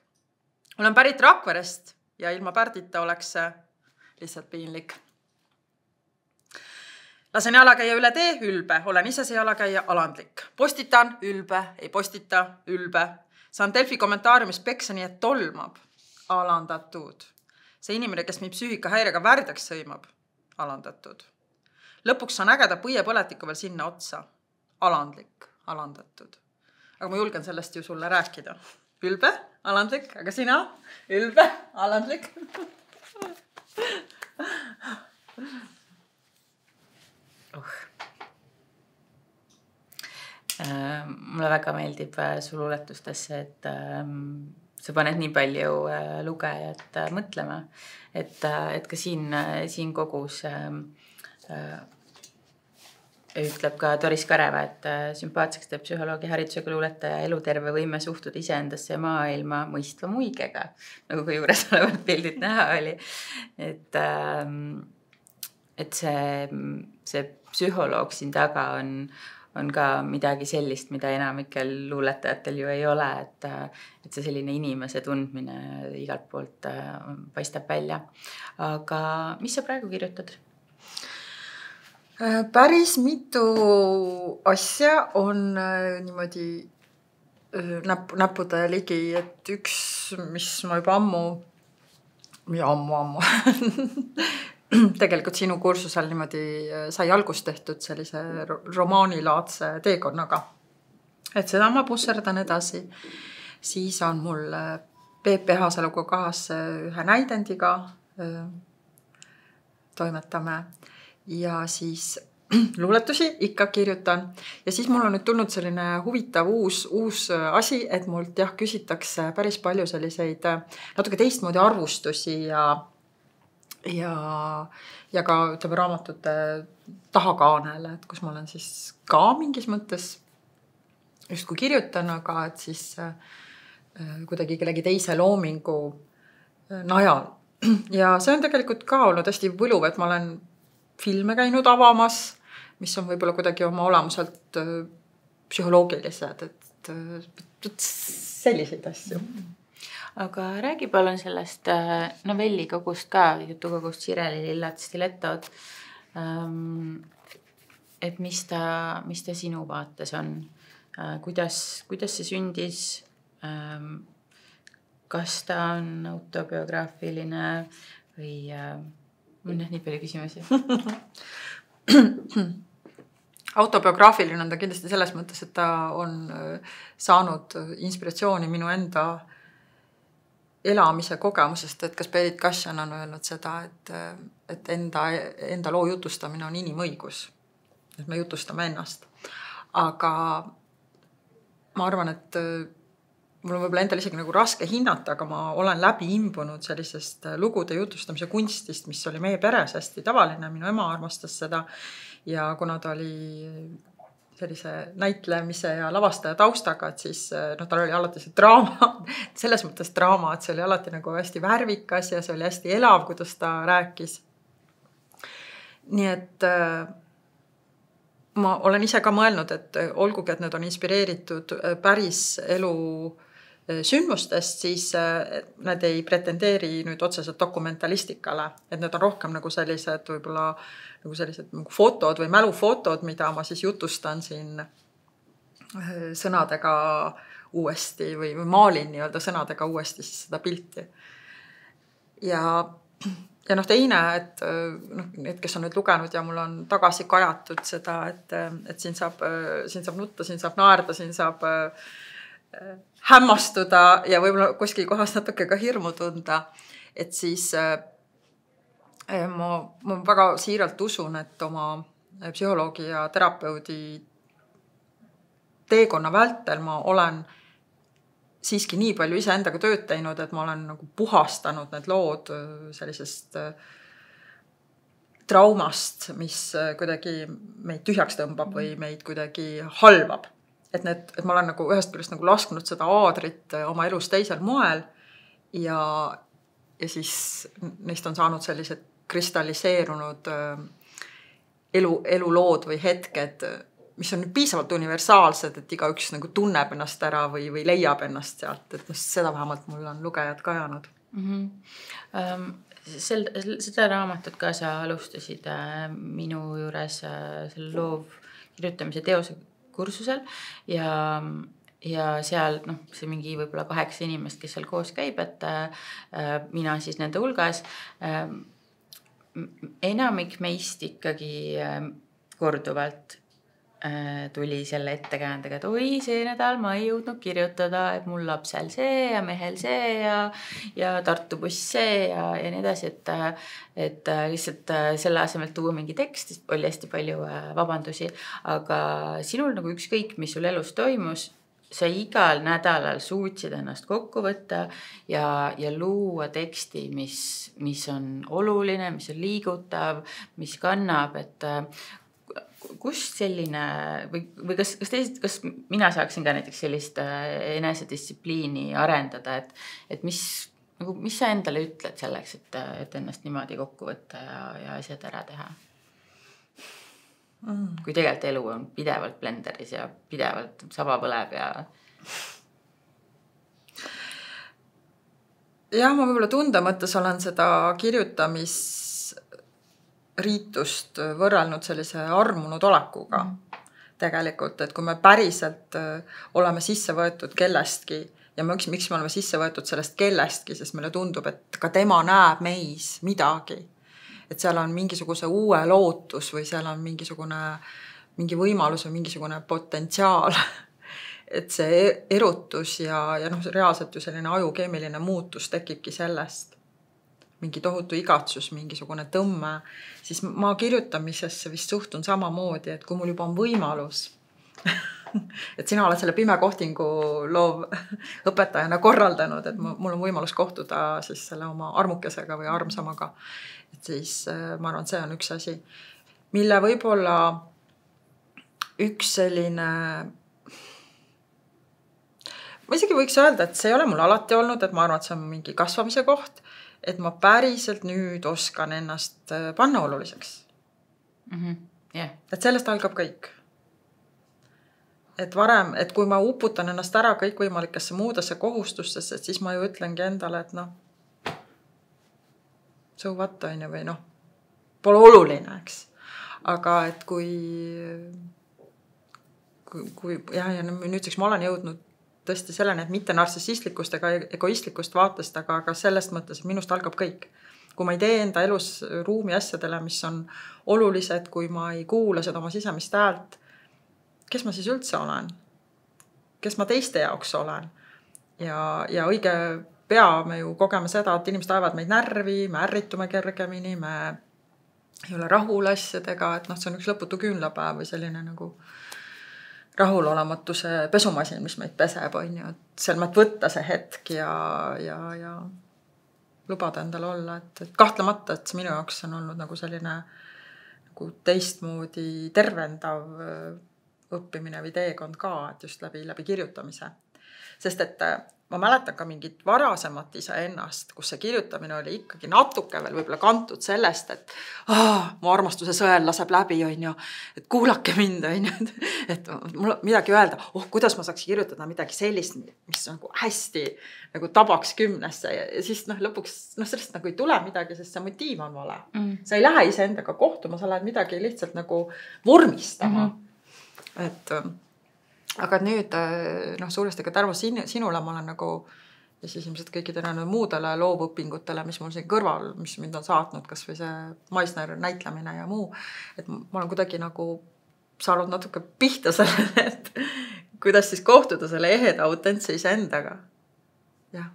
Olen pärit Rakverest ja ilma Pärtita oleks lihtsalt piinlik. Lasen jalakäia üle tee, ülbe. Olen ise see jalakäia, alandlik. Postitan, ülbe. Ei postita, ülbe. Saan Delfi kommentaariumis peksa nii, et tolmab. Alandatud. See inimene, kes mi psüühikahäirega värdaks sõimab. Alandatud. Lõpuks saan ägeda põiepõletiku veel sinna otsa. Alandlik, alandatud. Aga ma julgen sellest ju sulle rääkida. Ülbe, alandlik, aga sina? Ülbe, alandlik. Mulle väga meeldib su luuletustesse, et sa paned nii palju lugejat mõtlema, et ka siin kogus ütleb ka Doris Kareva, et sümpaatseks teeb psühholoogi haridusega luuletaja eluterve võime suhtuda iseendasse ja maailma mõistva muigega, nagu kui juures olevad pildid näha oli. Et see psühholoog siin taga on ka midagi sellist, mida enamikel luuletajatel ju ei ole, et see selline inimese tundmine igalt poolt paistab välja. Aga mis sa praegu kirjutad? Päris mitu asja on niimoodi näppude ligi, et üks, mis ma juba ammu tegelikult sinu kursusel niimoodi sai algust tehtud sellise romaanilaadse teekonnaga. Et seda ma pusserdan edasi. Siis on mul Peep Hasaluga kaasa ühe näidendiga toimetame ja siis luuletusi ikka kirjutan. Ja siis mul on nüüd tulnud selline huvitav uus asi, et mult küsitakse päris palju selliseid natuke teistmoodi arvustusi ja ka ütleme raamatute tahakaanele, et kus ma olen siis ka mingis mõttes justkui kirjutan, aga et siis kuidagi kellegi teise loomingu najal. Ja see on tegelikult ka olnud hästi võluv, et ma olen filme käinud avamas, mis on võib-olla kuidagi oma olemuselt psühholoogilised, et selliseid asju. Aga räägi palun sellest novellikogust ka, jutukogust Sireli lillad stiletod. Et mis ta sinu vaates on? Kuidas see sündis? Kas ta on autobiograafiline või mul nii palju küsimusi? Autobiograafiline on ta kindlasti selles mõttes, et ta on saanud inspiratsiooni minu enda elamise kogemusest, et kas Berit Kassian on öelnud seda, et enda loo jutustamine on inimõigus, et me jutustame ennast. Aga ma arvan, et mul on võib-olla endal isegi nagu raske hinnata, aga ma olen läbi imbunud sellisest lugude jutustamise kunstist, mis oli meie peres hästi tavaline, minu ema armastas seda ja kuna ta oli sellise näitlemise ja lavastaja taustaga, et siis tal oli alati see draama, selles mõttes draama, et see oli alati nagu hästi värvikas ja see oli hästi elav, kuidas ta rääkis. Nii et ma olen ise ka mõelnud, et olgugi, et need on inspireeritud päris elu sündmustest, siis need ei pretendeeri nüüd otseselt dokumentalistikale, et need on rohkem nagu sellised võib-olla nagu sellised nagu fotod või mälufotod, mida ma siis jutustan siin sõnadega uuesti või maalin nii-öelda sõnadega uuesti siis seda pilti. Ja teine, et need, kes on nüüd lugenud ja mul on tagasi kajatud seda, et siin saab nutta, siin saab naerda, siin saab hämmastuda ja võib-olla kuskil kohas natuke ka hirmu tunda, et siis ma väga siiralt usun, et oma psühholoogi ja terapeudi teekonna vältel ma olen siiski nii palju iseendaga tööd teinud, et ma olen nagu puhastanud need lood sellisest traumast, mis kuidagi meid tühjaks tõmbab või meid kuidagi halvab. Et ma olen nagu ühest küljest nagu lasknud seda aadrit oma elus teisel moel ja siis neist on saanud sellised kristalliseerunud elulood või hetked, mis on piisavalt universaalsed, et igaüks nagu tunneb ennast ära või leiab ennast sealt, et seda vähemalt mul on lugejad kajanud. Seda raamatut ka sa alustasid minu juures selle loov kirjutamise teose kursusel ja seal see mingi võib-olla 8 inimest, kes seal koos käib, et mina siis nende hulgas. Enamik meist ikkagi korduvalt tuli selle ettekäändega, et oi, see nädal ma ei jõudnud kirjutada, et mul lapsel see ja mehel see ja Tartu buss see ja nii edasi, et lihtsalt selle asemel tuua mingi tekst, oli hästi palju vabandusi, aga sinul nagu ükskõik, mis sul elus toimus, sa igal nädalal suutsid ennast kokku võtta ja luua teksti, mis on oluline, mis on liigutav, mis kannab, et kust selline või kas mina saaksin ka näiteks sellist enesedistsipliini arendada, et mis sa endale ütled selleks, et ennast niimoodi kokku võtta ja asjad ära teha? Kui tegelikult elu on pidevalt blenderis ja pidevalt saba põleb ja... Jah, ma võib-olla tunde mõttes olen seda riitust võrrelnud sellise armunud olekuga tegelikult, et kui me päriselt oleme sisse võetud kellestki ja miks me oleme sisse võetud sellest kellestki, sest meile tundub, et ka tema näeb meis midagi. Et seal on mingisuguse uue lootus või seal on mingi võimalus või mingisugune potentsiaal. Et see erutus ja reaalselt ju selline ajukeemiline muutus tekibki sellest. Mingi tohutu igatsus, mingisugune tõmme. Siis ma kirjutamisesse vist suhtun samamoodi, et kui mul juba on võimalus, et sina oled selle Pime kohtingu loov õpetajana korraldanud, et mul on võimalus kohtuda siis selle oma armukesega või armsamaga. Et siis ma arvan, see on üks asi, mille võib-olla üks selline, ma isegi võiks öelda, et see ei ole mul alati olnud, et ma arvan, et see on mingi kasvamise koht, et ma päriselt nüüd oskan ennast panna oluliseks. Yeah. Et sellest algab kõik. Et varem, et kui ma uputan ennast ära kõik võimalikesse muudesse kohustustesse, et siis ma ju ütlengi endale, et so what on ju või pole oluline, eks. Aga et kui nüüdseks ma olen jõudnud tõesti selleni, et mitte narsissistlikust ega egoistlikust vaatest, aga sellest mõttes, et minust algab kõik. Kui ma ei tee enda elus ruumi asjadele, mis on olulised, kui ma ei kuula seda oma sisemist häält, kes ma siis üldse olen? Kes ma teiste jaoks olen? Ja õige pea me ju kogeme seda, et inimesed ajavad meid närvi, me ärritume kergemini, me ei ole rahul asjadega, et see on üks lõputu küünlapäev või selline nagu rahulolematuse pesumasin, mis meid peseb, on ju. Et seal mõt võtta see hetk ja lubada endale olla, et kahtlemata, et minu jaoks on olnud nagu selline nagu teistmoodi tervendav õppimine või teekond ka, et just läbi kirjutamise. Sest et ma mäletan ka mingit varasemat iseennast, kus see kirjutamine oli ikkagi natuke veel võib-olla kantud sellest, et mu armastuse sõel laseb läbi, on ju, et kuulake mind, on ju, et mul midagi öelda, kuidas ma saaks kirjutada midagi sellist, mis nagu hästi nagu tabaks 10-sse ja siis lõpuks sellest nagu ei tule midagi, sest see motiiv on vale. Sa ei lähe iseendaga kohtuma, sa lähed midagi lihtsalt nagu vormistama. Et aga nüüd suuresti ka Tarmo sinule ma olen nagu ja siis ilmselt kõikidele muudele loovõpingutele, mis mul siin kõrval, mis mind on saatnud, kas või see Meissner näitlemine ja muu, et ma olen kuidagi nagu saanud natuke pihta sellele, et kuidas siis kohtuda selle eheda autentse iseendaga. Jah.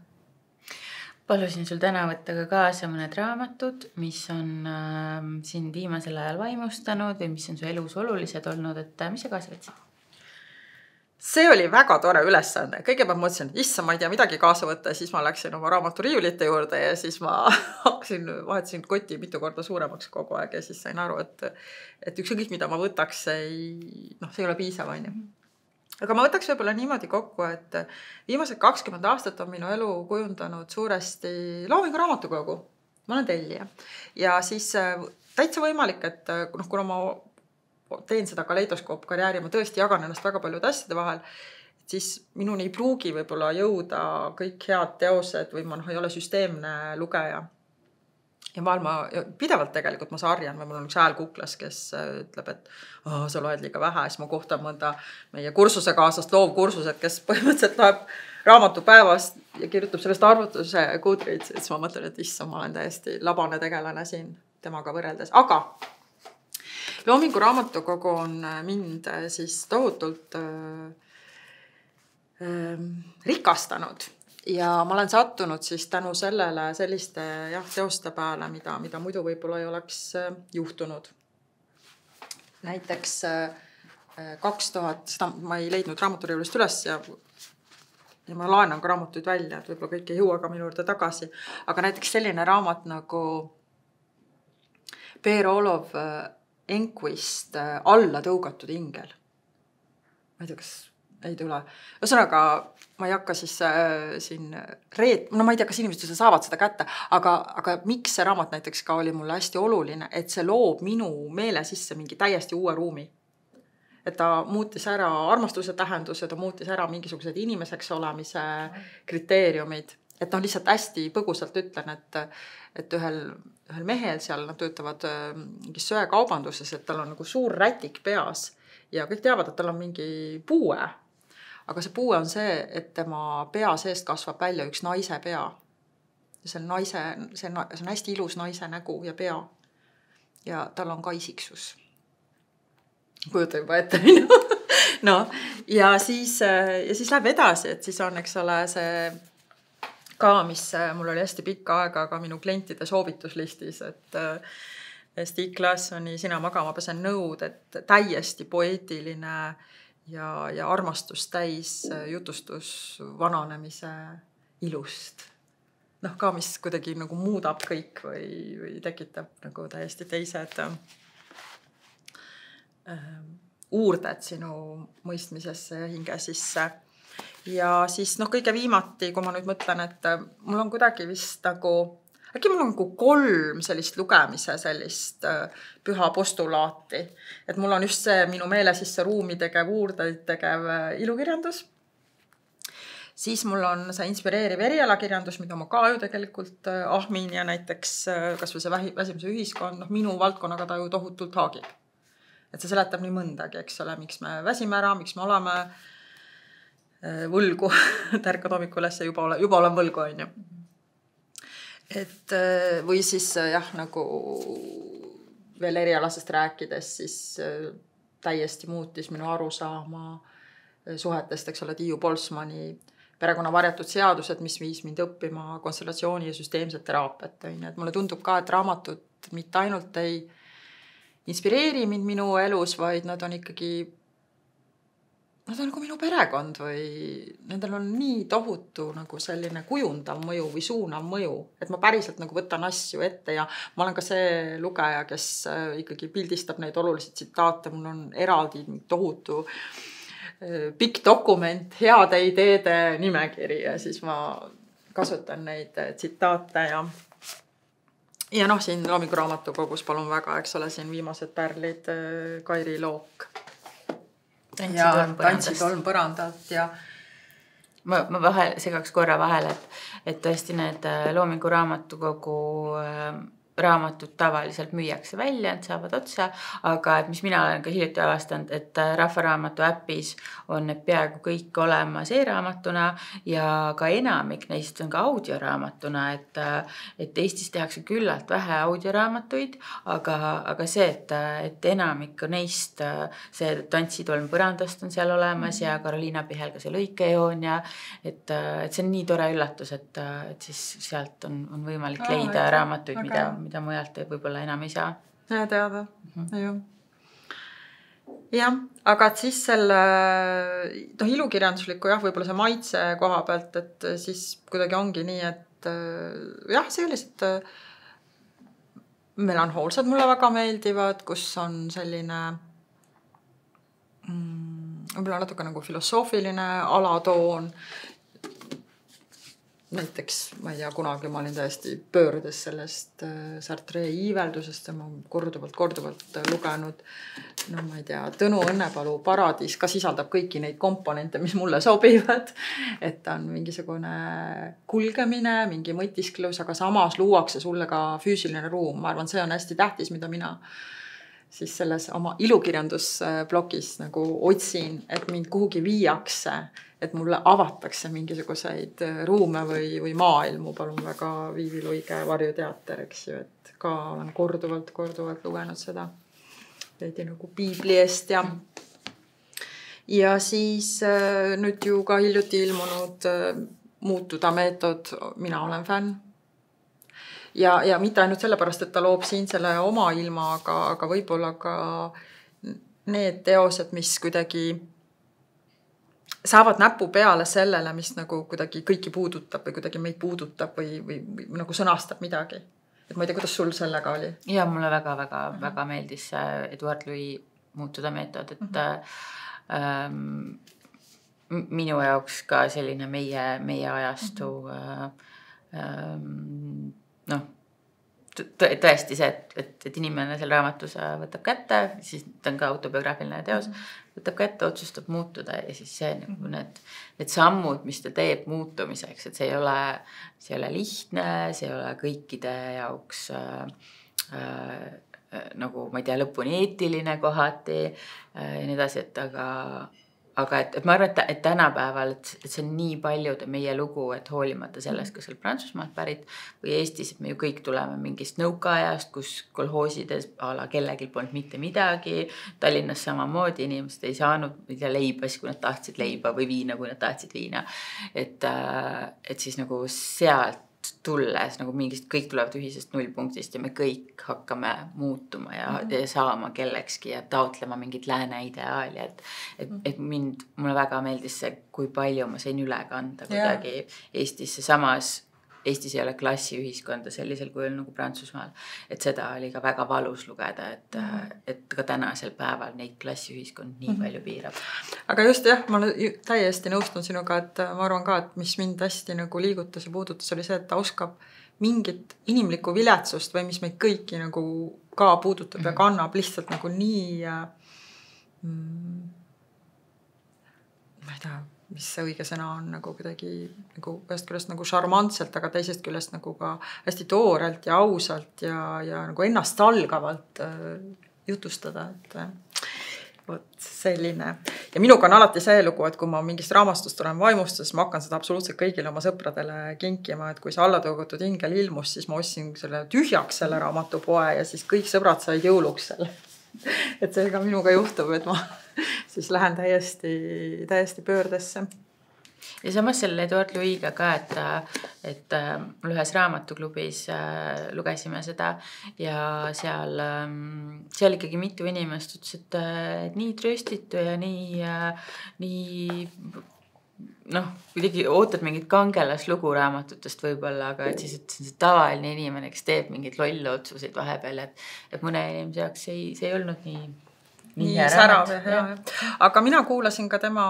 Palusin sul täna võtta ka kaasa mõned raamatud, mis on sind viimasel ajal vaimustanud või mis on su elus olulised olnud, et mis sa kaasa võtsid? See oli väga tore ülesande. Kõigepealt mõtlesin, et issa, ma ei tea midagi kaasa võtta ja siis ma läksin oma raamaturiiulite juurde ja siis ma vahetasin koti mitu korda suuremaks kogu aeg ja siis sain aru, et ükskõik mida ma võtaks, see ei ole piisav, on ju. Aga ma võtaks võib-olla niimoodi kokku, et viimased 20 aastat on minu elu kujundanud suuresti Loomingu Raamatukogu. Ma olen tellija. Ja siis täitsa võimalik, et kuna ma teen seda kaleidoskoop-karjääri, ma tõesti jagan ennast väga paljude asjade vahel, siis minuni ei pruugi võib-olla jõuda kõik head teosed või ma ei ole süsteemne lugeja. Ja pidevalt tegelikult ma sarjan või mul on üks hääl kuklas, kes ütleb, et sa loed liiga vähe, siis ma kohtan mõnda meie kursusekaasast loovkursused, kes põhimõtteliselt loeb raamatu päevast ja kirjutab sellest arvutuse kudrid, siis ma mõtlen, et issa, ma olen täiesti labane tegelane siin temaga võrreldes. Aga Loomingu Raamatukogu on mind siis tohutult rikastanud ja ma olen sattunud siis tänu sellele selliste teoste peale, mida muidu võib-olla ei oleks juhtunud. Näiteks 2000, seda ma ei leidnud raamaturiiulist üles ja ma laenan ka raamatuid välja, et võib-olla kõik ei jõua ka minu juurde tagasi. Aga näiteks selline raamat nagu Per Olov Enquist alla tõugatud ingel. Ma ei tea, kas ei tule. Ühesõnaga, ma ei hakka siis siin ma ei tea, kas inimesed saavad seda kätte, aga miks see raamat näiteks ka oli mulle hästi oluline, et see loob minu meele sisse mingi täiesti uue ruumi. Et ta muutis ära armastuse tähenduse, ta muutis ära mingisugused inimeseks olemise kriteeriumid et noh, lihtsalt hästi põgusalt ütlen, et ühel mehel seal nad töötavad mingis söekaubanduses, et tal on nagu suur rätik peas ja kõik teavad, et tal on mingi puue. Aga see puue on see, et tema pea seest kasvab välja üks naise pea. Ja see on hästi ilus naise nägu ja pea. Ja tal on ka isiksus. Kujuta juba ette minu. No, ja siis läheb edasi, et siis on, eks ole, see ka, mis mul oli hästi pikka aega ka minu klientide soovituslistis, et Stieg Larssoni Sina magama pesen nõud, et täiesti poeetiline ja armastus täis jutustus vananemise ilust. Noh, ka mis kuidagi nagu muudab kõik või tekitab nagu täiesti teised uurded sinu mõistmisesse ja hinge sisse. Ja siis kõige viimati, kui ma nüüd mõtlen, et mul on kuidagi vist nagu, äkki mul on nagu 3 sellist lugemise, sellist püha postulaati. Et mul on just see minu meele sisse ruumi tegev, uurdeid tegev ilukirjandus. Siis mul on see inspireeriv erialakirjandus, mida ma ka ju tegelikult ahmin ja näiteks kas või see väsimuse ühiskond, minu valdkonnaga ta ju tohutult haagib. Et see seletab nii mõndagi, eks ole, miks me väsime ära, miks me oleme võlgu, tärkad hommikul üles ja juba olen võlgu, on ju. Et või siis jah, nagu veel erialasest rääkides, siis täiesti muutis minu arusaama suhetest, eks ole, Tiiu Polsmani Perekonna varjatud seadused, mis viis mind õppima konstellatsiooni ja süsteemset teraapiat. Et mulle tundub ka, et raamatud mitte ainult ei inspireeri mind minu elus, vaid nad on ikkagi nad on nagu minu perekond või nendel on nii tohutu nagu selline kujundav mõju või suunav mõju, et ma päriselt nagu võtan asju ette ja ma olen ka see lugeja, kes ikkagi pildistab neid olulisi tsitaate, mul on eraldi tohutu pikk dokument, heade ideede nimekiri ja siis ma kasutan neid tsitaate ja siin Loomingu Raamatukogus palun väga, eks ole, siin viimased pärlid, Kairi Look. Tantsid olm põrandalt ja ma segaks korra vahele, et tõesti need Loomingu Raamatukogu raamatud tavaliselt müüakse välja, et saavad otsa, aga et mis mina olen ka hiljuti avastanud, et Rahvaraamatu äpis on need peaaegu kõik olemas e-raamatuna ja ka enamik neist on ka audioraamatuna, et Eestis tehakse küllalt vähe audioraamatuid, aga see, et enamik neist, see Tantsid olm põrandast on seal olemas ja Karoliina Pihel ka see lõikejoon ja et see on nii tore üllatus, et siis sealt on võimalik leida raamatuid, mida mujalt võib-olla enam ei saa. Ja teada, jah, aga et siis selle ilukirjandusliku võib-olla see maitse koha pealt, et siis kuidagi ongi nii, et jah, sellised melanhoolsad mulle väga meeldivad, kus on selline võib-olla natuke nagu filosoofiline alatoon. Näiteks, ma ei tea, kunagi ma olin täiesti pöördes sellest Sartre iiveldusest ja ma korduvalt lugenud, ma ei tea, Tõnu Õnnepalu Paradiis ka sisaldab kõiki neid komponente, mis mulle sobivad, et on mingisugune kulgemine, mingi mõtisklus, aga samas luuakse sulle ka füüsiline ruum. Ma arvan, see on hästi tähtis, mida mina siis selles oma ilukirjandusblogis nagu otsin, et mind kuhugi viiakse, et mulle avatakse mingisuguseid ruume või maailmu, palun väga Viivi Luige Varjuteater, eks ju, et ka olen korduvalt lugenud seda veidi nagu piibli eest ja siis nüüd ju ka hiljuti ilmunud Muutuda meetod, mina olen fänn. Ja mitte ainult sellepärast, et ta loob siin selle oma ilma, aga võib-olla ka need teosed, mis kuidagi saavad näpu peale sellele, mis nagu kuidagi kõiki puudutab või kuidagi meid puudutab või nagu sõnastab midagi. Et ma ei tea, kuidas sul sellega oli? Ja mulle väga meeldis Eduard Louis Muutuda meetod, et minu jaoks ka selline meie ajastu tõesti see, et inimene seal raamatus võtab kätte, siis ta on ka autobiograafiline teos, võtab kätte, otsustab muutuda ja siis see nagu need sammud, mis ta teeb muutumiseks, et see ei ole lihtne, see ei ole kõikide jaoks nagu ma ei tea, lõpuni eetiline kohati ja nii edasi, et aga et ma arvan, et tänapäeval, et see on nii paljude meie lugu, et hoolimata sellest, kas seal Prantsusmaalt pärit või Eestis, et me ju kõik tuleme mingist nõukaajast, kus kolhoosides kellelgi polnud mitte midagi, Tallinnas samamoodi inimesed ei saanud leibas, kui nad tahtsid leiba või viina, kui nad tahtsid viina. Et siis nagu sealt tulles nagu mingist, kõik tulevad ühisest nullpunktist ja me kõik hakkame muutuma ja saama kellekski ja taotlema mingit lääne ideaali, et mulle väga meeldis see, kui palju ma sain üle kanda kuidagi Eestisse, samas Eestis ei ole klassiühiskonda sellisel kujul nagu Prantsusmaal, et seda oli ka väga valus lugeda, et ka tänasel päeval neid klassiühiskond nii palju piirab. Aga just jah, ma täiesti nõustun sinuga, et ma arvan ka, et mis mind hästi nagu liigutas ja puudutas, oli see, et ta oskab mingit inimlikku viletsust või mis meid kõiki nagu ka puudutab ja kannab lihtsalt nagu nii ma ei tea, mis see õige sõna on nagu kuidagi nagu ühest küljest nagu šarmantselt, aga teisest küljest nagu ka hästi toorelt ja ausalt ja nagu ennast salgavalt jutustada, et vot selline. Ja minuga on alati see lugu, et kui ma mingist raamastust olen vaimustus, ma hakkan seda absoluutselt kõigile oma sõpradele kinkima, et kui see Allatõugatud ingel ilmus, siis ma ostsin selle tühjaks selle raamatupoe ja siis kõik sõbrad said jõuluks selle. Et see ka minuga juhtub, et ma siis lähen täiesti pöördesse. Ja samas selle Edouard Louis'ga ka, et mul ühes raamatuklubis lugesime seda ja seal ikkagi mitu inimest ütles, et nii tröstitu ja nii kuidagi ootad mingit kangelaslugu raamatutest võib-olla, aga et siis et see tavaline inimene, kes teeb mingid lolle otsuseid vahepeal, et mõne inimese jaoks see ei olnud nii särav. Aga mina kuulasin ka tema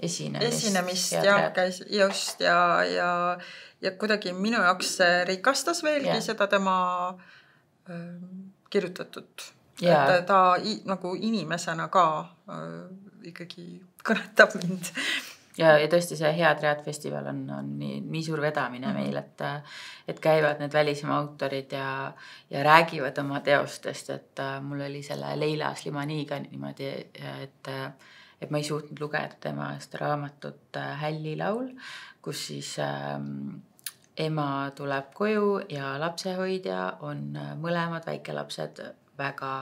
esinemist käis just ja kuidagi minu jaoks rikastas veelgi seda tema kirjutatud. Et ta nagu inimesena ka ikkagi kõnetab mind. Ja tõesti see Hea Triad festival on nii suur vedamine meil, et käivad need välismaa autorid ja räägivad oma teostest, et mul oli selle Leila Slimaniga niimoodi, et ma ei suutnud lugeda tema seda raamatut Hälli laul, kus siis ema tuleb koju ja lapsehoidja on mõlemad väikelapsed väga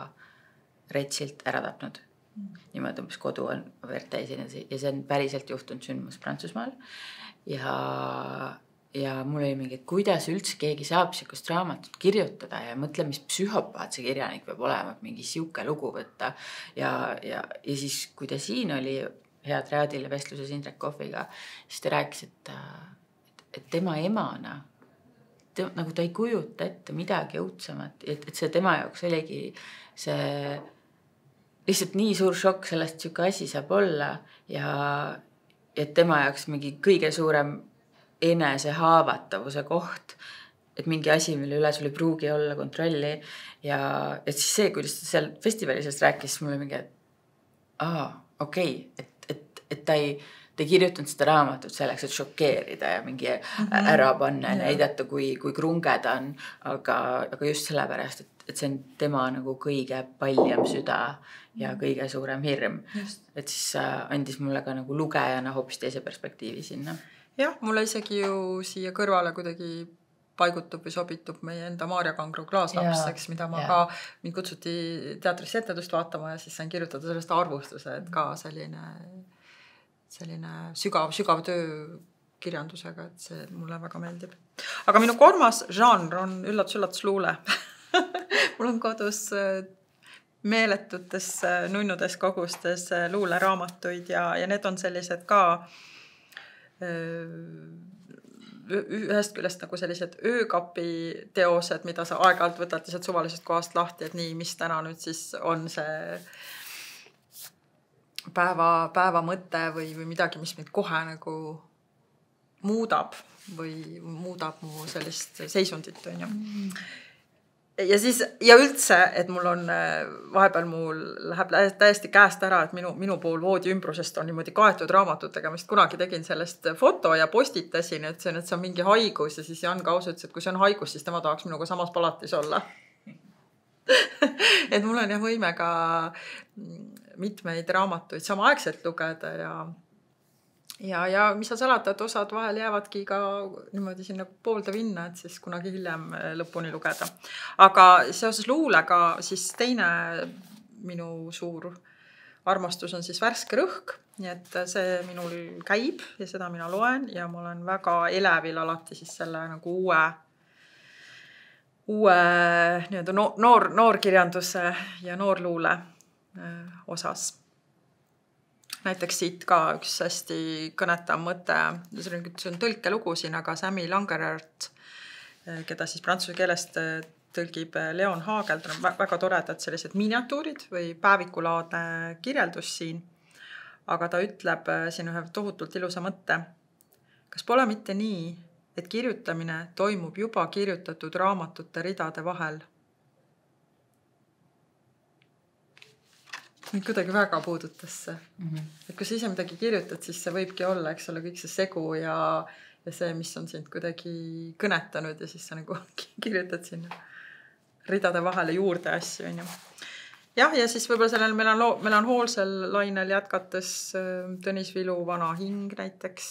retsilt ära tapnud. Niimoodi umbes kodu on verteis ja see on päriselt juhtunud sündmus Prantsusmaal ja mul oli mingi, et kuidas üldse keegi saab siukest raamatut kirjutada ja mõtle, mis psühhopaat see kirjanik peab olema, mingi siuke lugu võtta ja siis, kui ta siin oli Hea Triadile vestluses Indrek Kohviga, siis ta rääkis, et tema emana nagu ta ei kujuta ette midagi õudsemat, et see tema jaoks oligi see lihtsalt nii suur šokk sellest, et siuke asi saab olla ja et tema jaoks mingi kõige suurem enese haavatavuse koht, et mingi asi, mille üle sul ei pruugi olla kontrolli ja siis see, kuidas ta seal festivalis rääkis, mulle mingi, okei, et ta ei kirjutanud seda raamatut selleks, et šokeerida ja mingi ära panna ja näidata, kui krunge ta on, aga just sellepärast, et see on tema nagu kõige paljam süda ja kõige suurem hirm. Et siis andis mulle ka nagu lugejana hoopis teise perspektiivi sinna. Jah, mulle isegi ju siia kõrvale kuidagi paigutub või sobitub meie enda Maarja Kangro klaaslapseks, mida ma ka mind kutsuti teatrisse etendust vaatama ja siis sain kirjutada sellest arvustuse, et ka selline sügav töö kirjandusega, et see mulle väga meeldib. Aga minu kolmas žanr on üllatus luule. Mul on kodus meeletutes nunnudes kogustes luuleraamatuid ja need on sellised ka ühest küljest nagu sellised öökapi teosed, mida sa aeg-ajalt võtad lihtsalt suvalisest kohast lahti, et nii, mis täna nüüd siis on see päeva mõte või midagi, mis meid kohe nagu muudab mu sellist seisundit, on ju. Ja siis, ja üldse, et mul on vahepeal mul läheb täiesti käest ära, et minu pool voodi ümbrusest on niimoodi kaetud raamatutega. Ma vist kunagi tegin sellest foto ja postitasin, et see on mingi haigus ja siis Jan Kaus ütles, et kui see on haigus, siis tema tahaks minuga samas palatis olla. Et mul on jah võime ka mitmeid raamatuid samaaegselt lugeda ja mis sa salata, et osad vahel jäävadki ka niimoodi sinna poolde vinna, et siis kunagi hiljem lõpuni lugeda. Aga seoses luulega siis teine minu suur armastus on siis Värske rõhk, nii et see minul käib ja seda mina loen ja ma olen väga elevil alati siis selle nagu uue nii-öelda noorkirjanduse ja noorluule osas. Näiteks siit ka üks hästi kõnetav mõte, see on tõlkelugu siin, aga Sami Langerert, keda siis prantsuse keelest tõlgib Leon Hagel, on väga toredad sellised miniatuurid või päevikulaadne kirjeldus siin, aga ta ütleb siin ühe tohutult ilusa mõtte. Kas pole mitte nii, et kirjutamine toimub juba kirjutatud raamatute ridade vahel? Mind kuidagi väga puudutas see. Et kui sa ise midagi kirjutad, siis see võibki olla, eks ole, kõik see segu ja see, mis on sind kuidagi kõnetanud ja siis sa nagu kirjutad sinna ridade vahele juurde asju, on ju. Jah, ja siis võib-olla sellel meil on hoolsel lainel jätkates Tõnis Vilu Vana hing näiteks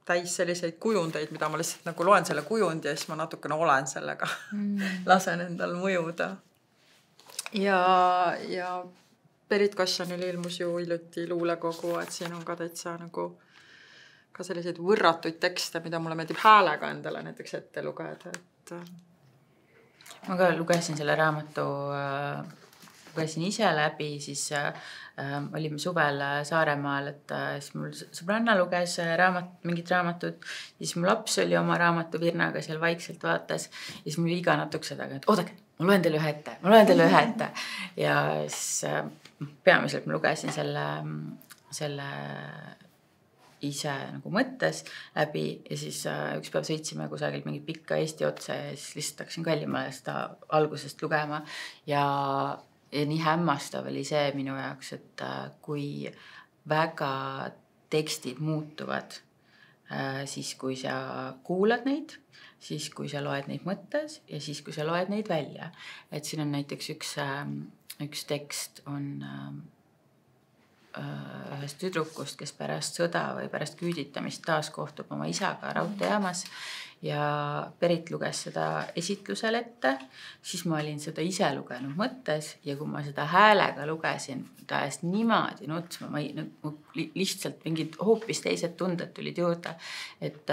täis selliseid kujundeid, mida ma lihtsalt nagu loen selle kujundi ja siis ma natukene olen sellega. Lasen endal mõjuda. Ja Berit Kassjanil ilmus ju hiljuti luulekogu, et siin on ka täitsa nagu ka selliseid võrratuid tekste, mida mulle meeldib häälega endale näiteks ette lugeda. Ma ka lugesin selle raamatu, lugesin ise läbi, siis olime suvel Saaremaal, et siis mul sõbranna luges mingid raamatud, siis mu laps oli oma raamatu Virnaga seal vaikselt vaatas ja siis mul iga natukese taga, et oodake, ma loen teile ühe ette. Ja siis peamiselt ma lugesin selle ise nagu mõttes läbi ja siis üks päev sõitsime kusagil mingit pikka Eesti otsa ja siis lihtsalt hakkasin kallimale seda algusest lugema ja nii hämmastav oli see minu jaoks, et kui väga tekstid muutuvad siis, kui sa kuulad neid, siis, kui sa loed neid mõttes ja siis, kui sa loed neid välja. Et siin on näiteks üks tekst on ühest tüdrukust, kes pärast sõda või pärast küüditamist taas kohtub oma isaga raudteejaamas ja Berit luges seda esitlusel ette, siis ma olin seda ise lugenud mõttes ja kui ma seda häälega lugesin, ta eest niimoodi nutsma, ma lihtsalt mingid hoopis teised tunded tulid juurde, et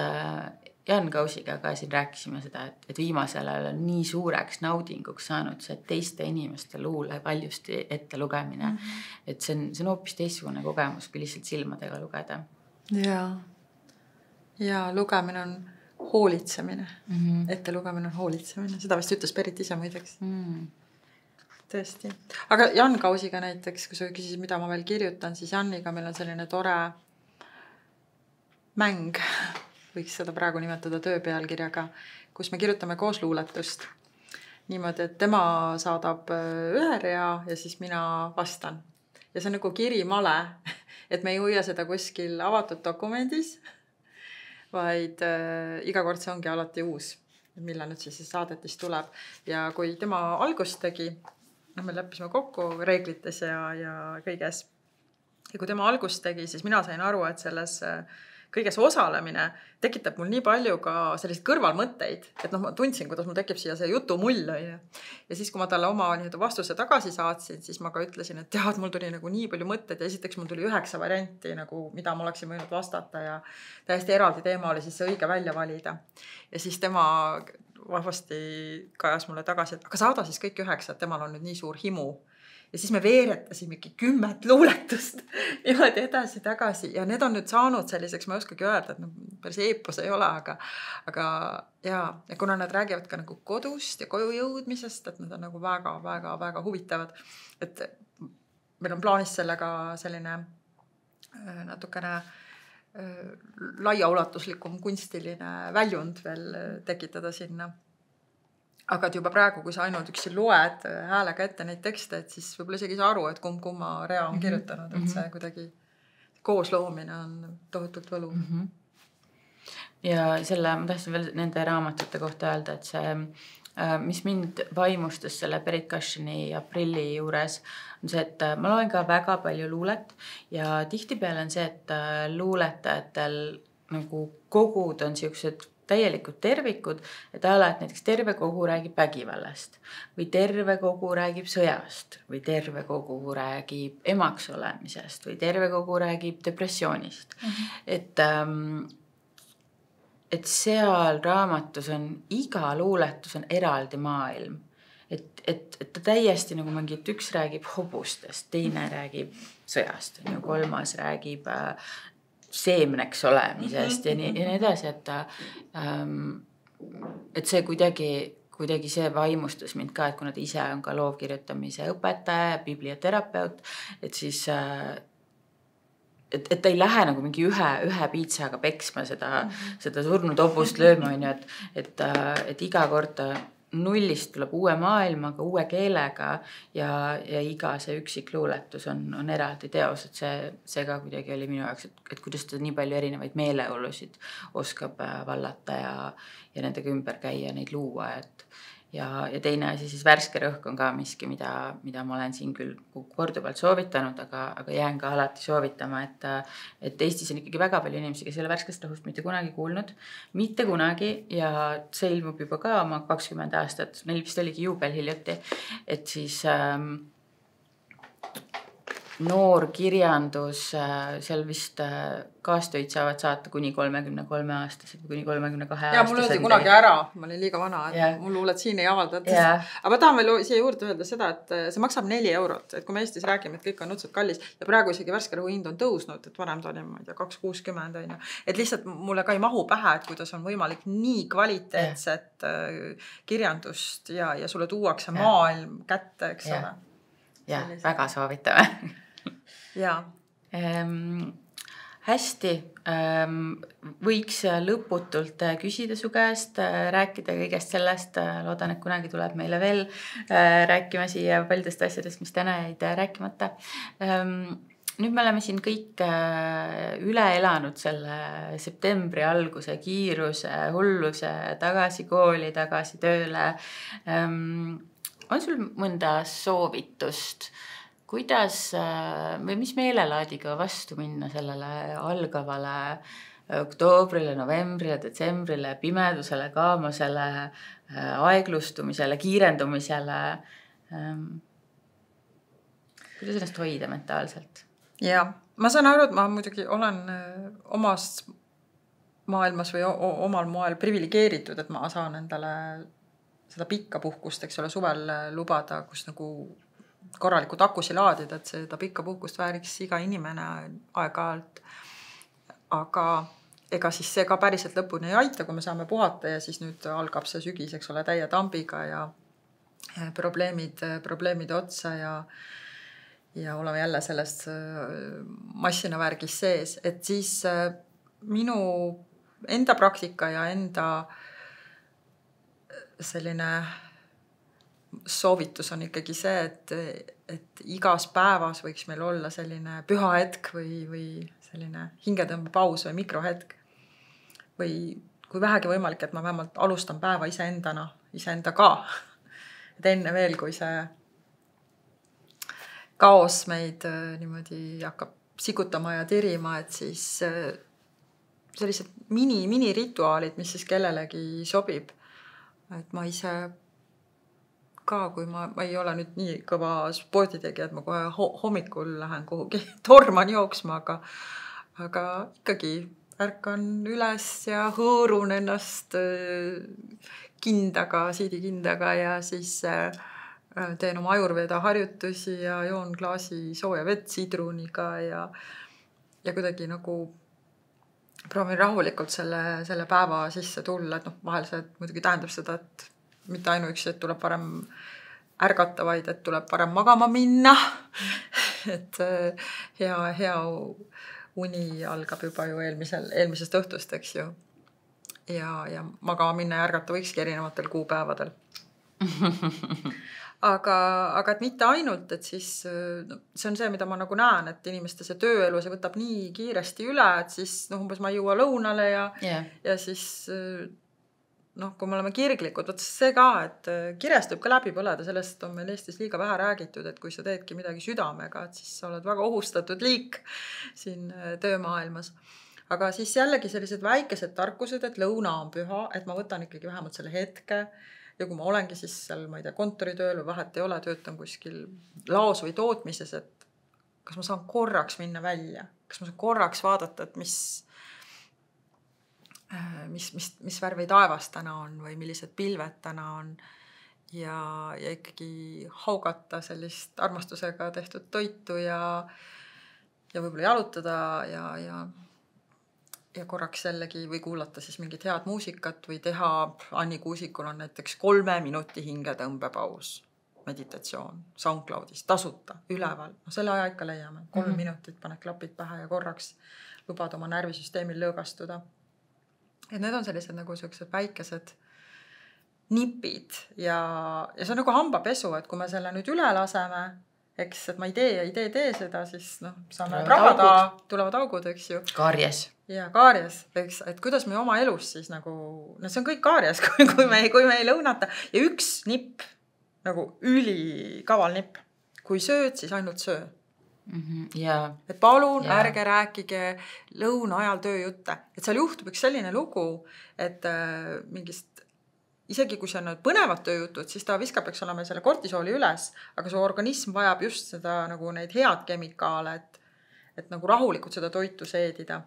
Jan Kausiga ka siin rääkisime seda, et viimasel ajal on nii suureks naudinguks saanud see teiste inimeste luule paljusti ette lugemine. Et see on hoopis teistsugune kogemus, kui lihtsalt silmadega lugeda. Ja lugemine on hoolitsemine. Ette lugemine on hoolitsemine. Seda vist ütles Berit ise muideks. Tõesti. Aga Jan Kausiga näiteks, kui sa küsisid, mida ma veel kirjutan, siis Janniga meil on selline tore mäng, võiks seda praegu nimetada tööpealkirjaga, kus me kirjutame koos luuletust. Niimoodi, et tema saadab ühe rea ja siis mina vastan. Ja see on nagu kirimale, et me ei hoia seda kuskil avatud dokumendis, vaid iga kord see ongi alati uus, millal nüüd siis saadetis tuleb. Ja kui tema algust tegi, me leppisime kokku reeglites ja kõiges. Ja kui tema algust tegi, siis mina sain aru, et selles kõiges osalemine tekitab mul nii palju ka selliseid kõrvalmõtteid, et ma tundsin, kuidas mul tekib siia see jutu mull. Ja siis, kui ma talle oma vastuse tagasi saatsin, siis ma ka ütlesin, et jah, mul tuli nagu nii palju mõtteid ja esiteks mul tuli 9 varianti, nagu, mida ma oleksin võinud vastata ja täiesti eraldi teema oli siis see õige välja valida. Ja siis tema vahvasti kajas mulle tagasi, et aga saada siis kõik 9, et temal on nüüd nii suur himu. Ja siis me veeretasimegi 10 luuletust niimoodi edasi tagasi ja need on nüüd saanud selliseks, ma ei oskagi öelda, et päris eepos ei ole, aga ja kuna nad räägivad ka nagu kodust ja koju jõudmisest, et nad on nagu väga huvitavad, et meil on plaanis sellega selline natukene laiaulatuslikum kunstiline väljund veel tekitada sinna. Aga et juba praegu, kui sa ainult üksi loed häälega ette neid tekste, et siis võib-olla isegi ei saa aru, et kumma rea on kirjutanud, et see kuidagi koosloomine on tohutult võlu. Ja selle, ma tahtsin veel nende raamatute kohta öelda, et see, mis mind vaimustas selle Berit Kašini Aprilli juures, on see, et ma loen ka väga palju luulet ja tihtipeale on see, et luuletajatel nagu kogud on siuksed täielikud tervikud, et ala, et näiteks terve kogu räägib vägivallast või terve kogu räägib sõjast või terve kogu räägib emaks olemisest või terve kogu räägib depressioonist. Et seal raamatus on iga luuletus on eraldi maailm. Et ta täiesti nagu mingi, et üks räägib hobustest, teine räägib sõjast, kolmas räägib seemneks olemisest ja nii edasi, et see kuidagi see vaimustas mind ka, et kuna ta ise on ka loovkirjutamise õpetaja, biblioterapeut, et siis et ta ei lähe nagu mingi ühe piitsaga peksma seda surnud hobust lööma, et iga kord ta nullist tuleb uue maailmaga, uue keelega ja iga see üksik luuletus on eraldi teos, et see ka kuidagi oli minu jaoks, et kuidas ta nii palju erinevaid meeleolusid oskab vallata ja nendega ümber käia, neid luua, ja teine asi siis Värske rõhk on ka miski, mida ma olen siin küll korduvalt soovitanud, aga jään ka alati soovitama, et Eestis on ikkagi väga palju inimesi, kes ei ole Värskest rõhust mitte kunagi kuulnud, mitte kunagi, ja see ilmub juba ka oma 20 aastat, neil vist oligi juubel hiljuti, et siis noor kirjandus, seal vist kaastöid saavad saata kuni 33 aastased või kuni 32 aastased. Ja mul öeldi kunagi ära, ma olin liiga vana, et mul luulet siin ei avaldata. Aga ma tahan veel siia juurde öelda seda, et see maksab 4 €, et kui me Eestis räägime, et kõik on õudselt kallis ja praegu isegi Värske rõhu hind on tõusnud, et varem ta oli, ma ei tea, 2,60 on. Et lihtsalt mulle ka ei mahu pähe, et kuidas on võimalik nii kvaliteetset kirjandust ja sulle tuuakse maailm kätte, eks ole. Ja, väga soovitame. Ja. Hästi, võiks lõputult küsida su käest, rääkida kõigest sellest, loodan, et kunagi tuleb meile veel rääkima siia paljudest asjadest, mis täna jäid rääkimata. Nüüd me oleme siin kõik üle elanud selle septembri alguse kiiruse, hulluse, tagasi kooli, tagasi tööle. On sul mõnda soovitust, kuidas või mis meelelaadiga vastu minna sellele algavale oktoobrile, novembrile, detsembrile, pimedusele, kaamasele, aeglustumisele, kiirendumisele? Kuidas ennast hoida mentaalselt? Ja, ma saan aru, et ma muidugi olen omas maailmas või omal moel privilegeeritud, et ma saan endale seda pikka puhkust, eks ole, suvel lubada, kus nagu korralikult akusi laadida, et seda pikka puhkust vääriks iga inimene aeg-ajalt. Aga ega siis see ka päriselt lõpuni ei aita, kui me saame puhata ja siis nüüd algab see sügis, eks ole, täie tambiga ja probleemide otsa ja oleme jälle sellest massina värgis sees. Et siis minu enda praktika ja enda selline soovitus on ikkagi see, et igas päevas võiks meil olla selline püha hetk või selline hingetõmbepaus või mikrohetk. Või kui vähegi võimalik, et ma vähemalt alustan päeva iseenda ka. Et enne veel, kui see kaos meid niimoodi hakkab sikutama ja tirima, et siis sellised mini-rituaalid, mis siis kellelegi sobib. Et ma ise ka, kui ma ei ole nüüd nii kõva sporditegija, et ma kohe hommikul lähen kuhugi torman jooksma, aga ikkagi ärkan üles ja hõõrun ennast siidikindaga ja siis teen oma ajurveda harjutusi ja joon klaasi sooja vett sidruniga ja kuidagi nagu proovin rahulikult selle päeva sisse tulla, et vahel see muidugi tähendab seda, et mitte ainuüksi, et tuleb parem ärgata, vaid et tuleb parem magama minna. Et hea uni algab juba ju eelmisest õhtust, eks ju. Ja magama minna ja ärgata võikski erinevatel kuupäevadel. Aga et mitte ainult, et siis see on see, mida ma nagu näen, et inimeste see tööelu, see võtab nii kiiresti üle, et siis umbes ma ei jõua lõunale ja siis kui me oleme kirglikud, võttes see ka, et kirjast võib ka läbi põleda, sellest on meil Eestis liiga vähe räägitud, et kui sa teedki midagi südamega, et siis sa oled väga ohustatud liik siin töömaailmas. Aga siis jällegi sellised väikesed tarkused, et lõuna on püha, et ma võtan ikkagi vähemalt selle hetke ja kui ma olengi siis seal, ma ei tea, kontoritööl või vahet ei ole, töötan kuskil laos või tootmises, et kas ma saan korraks minna välja, kas ma saan korraks vaadata, et mis värvi taevas täna on või millised pilved täna on ja ikkagi haugata sellist armastusega tehtud toitu ja võib-olla jalutada ja korraks jällegi või kuulata siis mingit head muusikat või teha, Anni Kuusikul on näiteks 3 minuti hingetõmbepaus, meditatsioon SoundCloudis, tasuta, üleval. Selle aja ikka leiame, 3 minutit, pane klapid pähe ja korraks lubad oma närvisüsteemil lõõgastuda. Et need on sellised nagu sellised väikesed nipid ja see on nagu hambapesu, et kui me selle nüüd üle laseme, eks, et ma ei tee seda, siis saame prahada, tulevad augud, eks ju. Kaarjes. Ja kaarjes, eks, et kuidas me oma elus siis nagu, see on kõik kaarjes, kui me ei lõunata. Ja üks nipp, nagu ülikaval nipp, kui sööd, siis ainult söö. Et palun ärge rääkige lõuna ajal tööjutte. Et seal juhtub üks selline lugu, et mingist isegi kui see on põnevad tööjutud, siis ta viskab, eks oleme selle kortisooli üles, aga su organism vajab just seda nagu neid head kemikaale, et nagu rahulikult seda toitu seedida.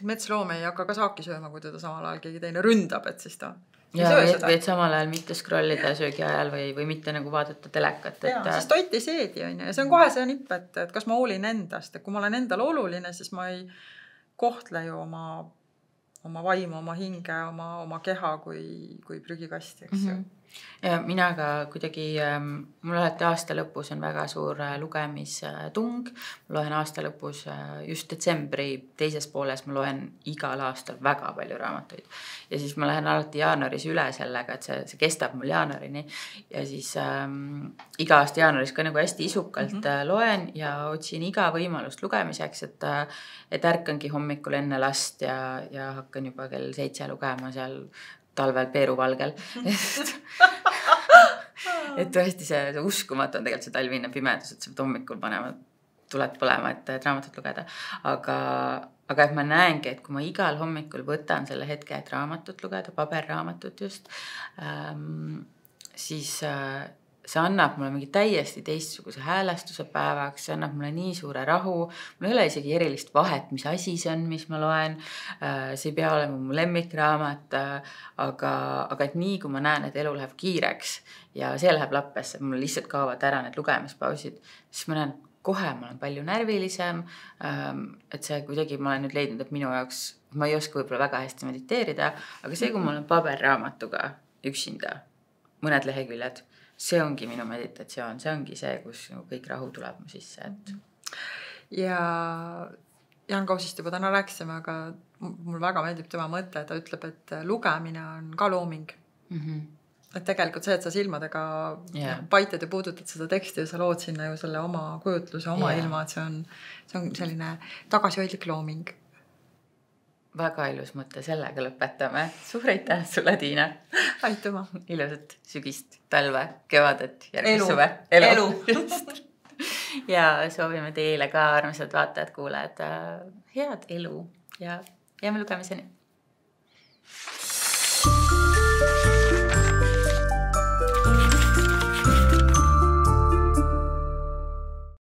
Metsloom ei hakka ka saaki sööma, kui teda samal ajal keegi teine ründab, et siis ta ei söö seda. Või et samal ajal mitte scrollida söögi ajal või mitte nagu vaadata telekat. Siis toit ei seedi, on ju. Ja see on kohe see nipp, et kas ma hoolin endast. Et kui ma olen endal oluline, siis ma ei kohtle ju oma vaimu, oma hinge, oma keha kui prügikasti, eks ju. Ja mina ka kuidagi, mul alati aasta lõpus on väga suur lugemistung. Ma loen aasta lõpus, just detsembri teises pooles, ma loen igal aastal väga palju raamatuid. Ja siis ma lähen alati jaanuaris üle sellega, et see kestab mul jaanuarini. Ja siis iga aasta jaanuaris ka nagu hästi isukalt loen ja otsin iga võimalust lugemiseks, et ärkangi hommikul enne last ja hakkan juba kell 7 lugema seal talvel Peeruvalgel. Et tõesti see uskumatu on tegelikult see talvine pimedus, et sa hommikul tuled põlema, et raamatut lugeda. Aga et ma näengi, et kui ma igal hommikul võtan selle hetke, et raamatut lugeda, paberraamatut just, siis see annab mulle mingi täiesti teistsuguse häälestuse päevaks, see annab mulle nii suure rahu, mul ei ole isegi erilist vahet, mis asi see on, mis ma loen, see ei pea olema mu lemmikraamat, aga et nii, kui ma näen, et elu läheb kiireks ja see läheb lappesse, mul lihtsalt kaovad ära need lugemispausid, siis ma näen, kohe ma olen palju närvilisem, et see kuidagi ma olen nüüd leidnud, et minu jaoks, ma ei oska võib-olla väga hästi mediteerida, aga see, kui ma olen paberraamatuga üksinda, mõned leheküljed, see ongi minu meditatsioon, see ongi see, kus kõik rahu tuleb mu sisse. Ja Jaan Kausist juba täna rääkisime, aga mul väga meeldib tema mõte, ta ütleb, et lugemine on ka looming. Et tegelikult see, et sa silmadega paitad ja puudutad seda teksti ja sa lood sinna ju selle oma kujutluse, oma ilma, et see on selline tagasihoidlik looming. Väga ilus mõte, sellega lõpetame. Suur aitäh sulle, Tiina. Aitüma. Ilusat sügist, talve, kevadet, järgmist suve. Elu. Ja soovime teile ka, armsad vaatajad, kuulajad, head elu ja jääme lugemiseni.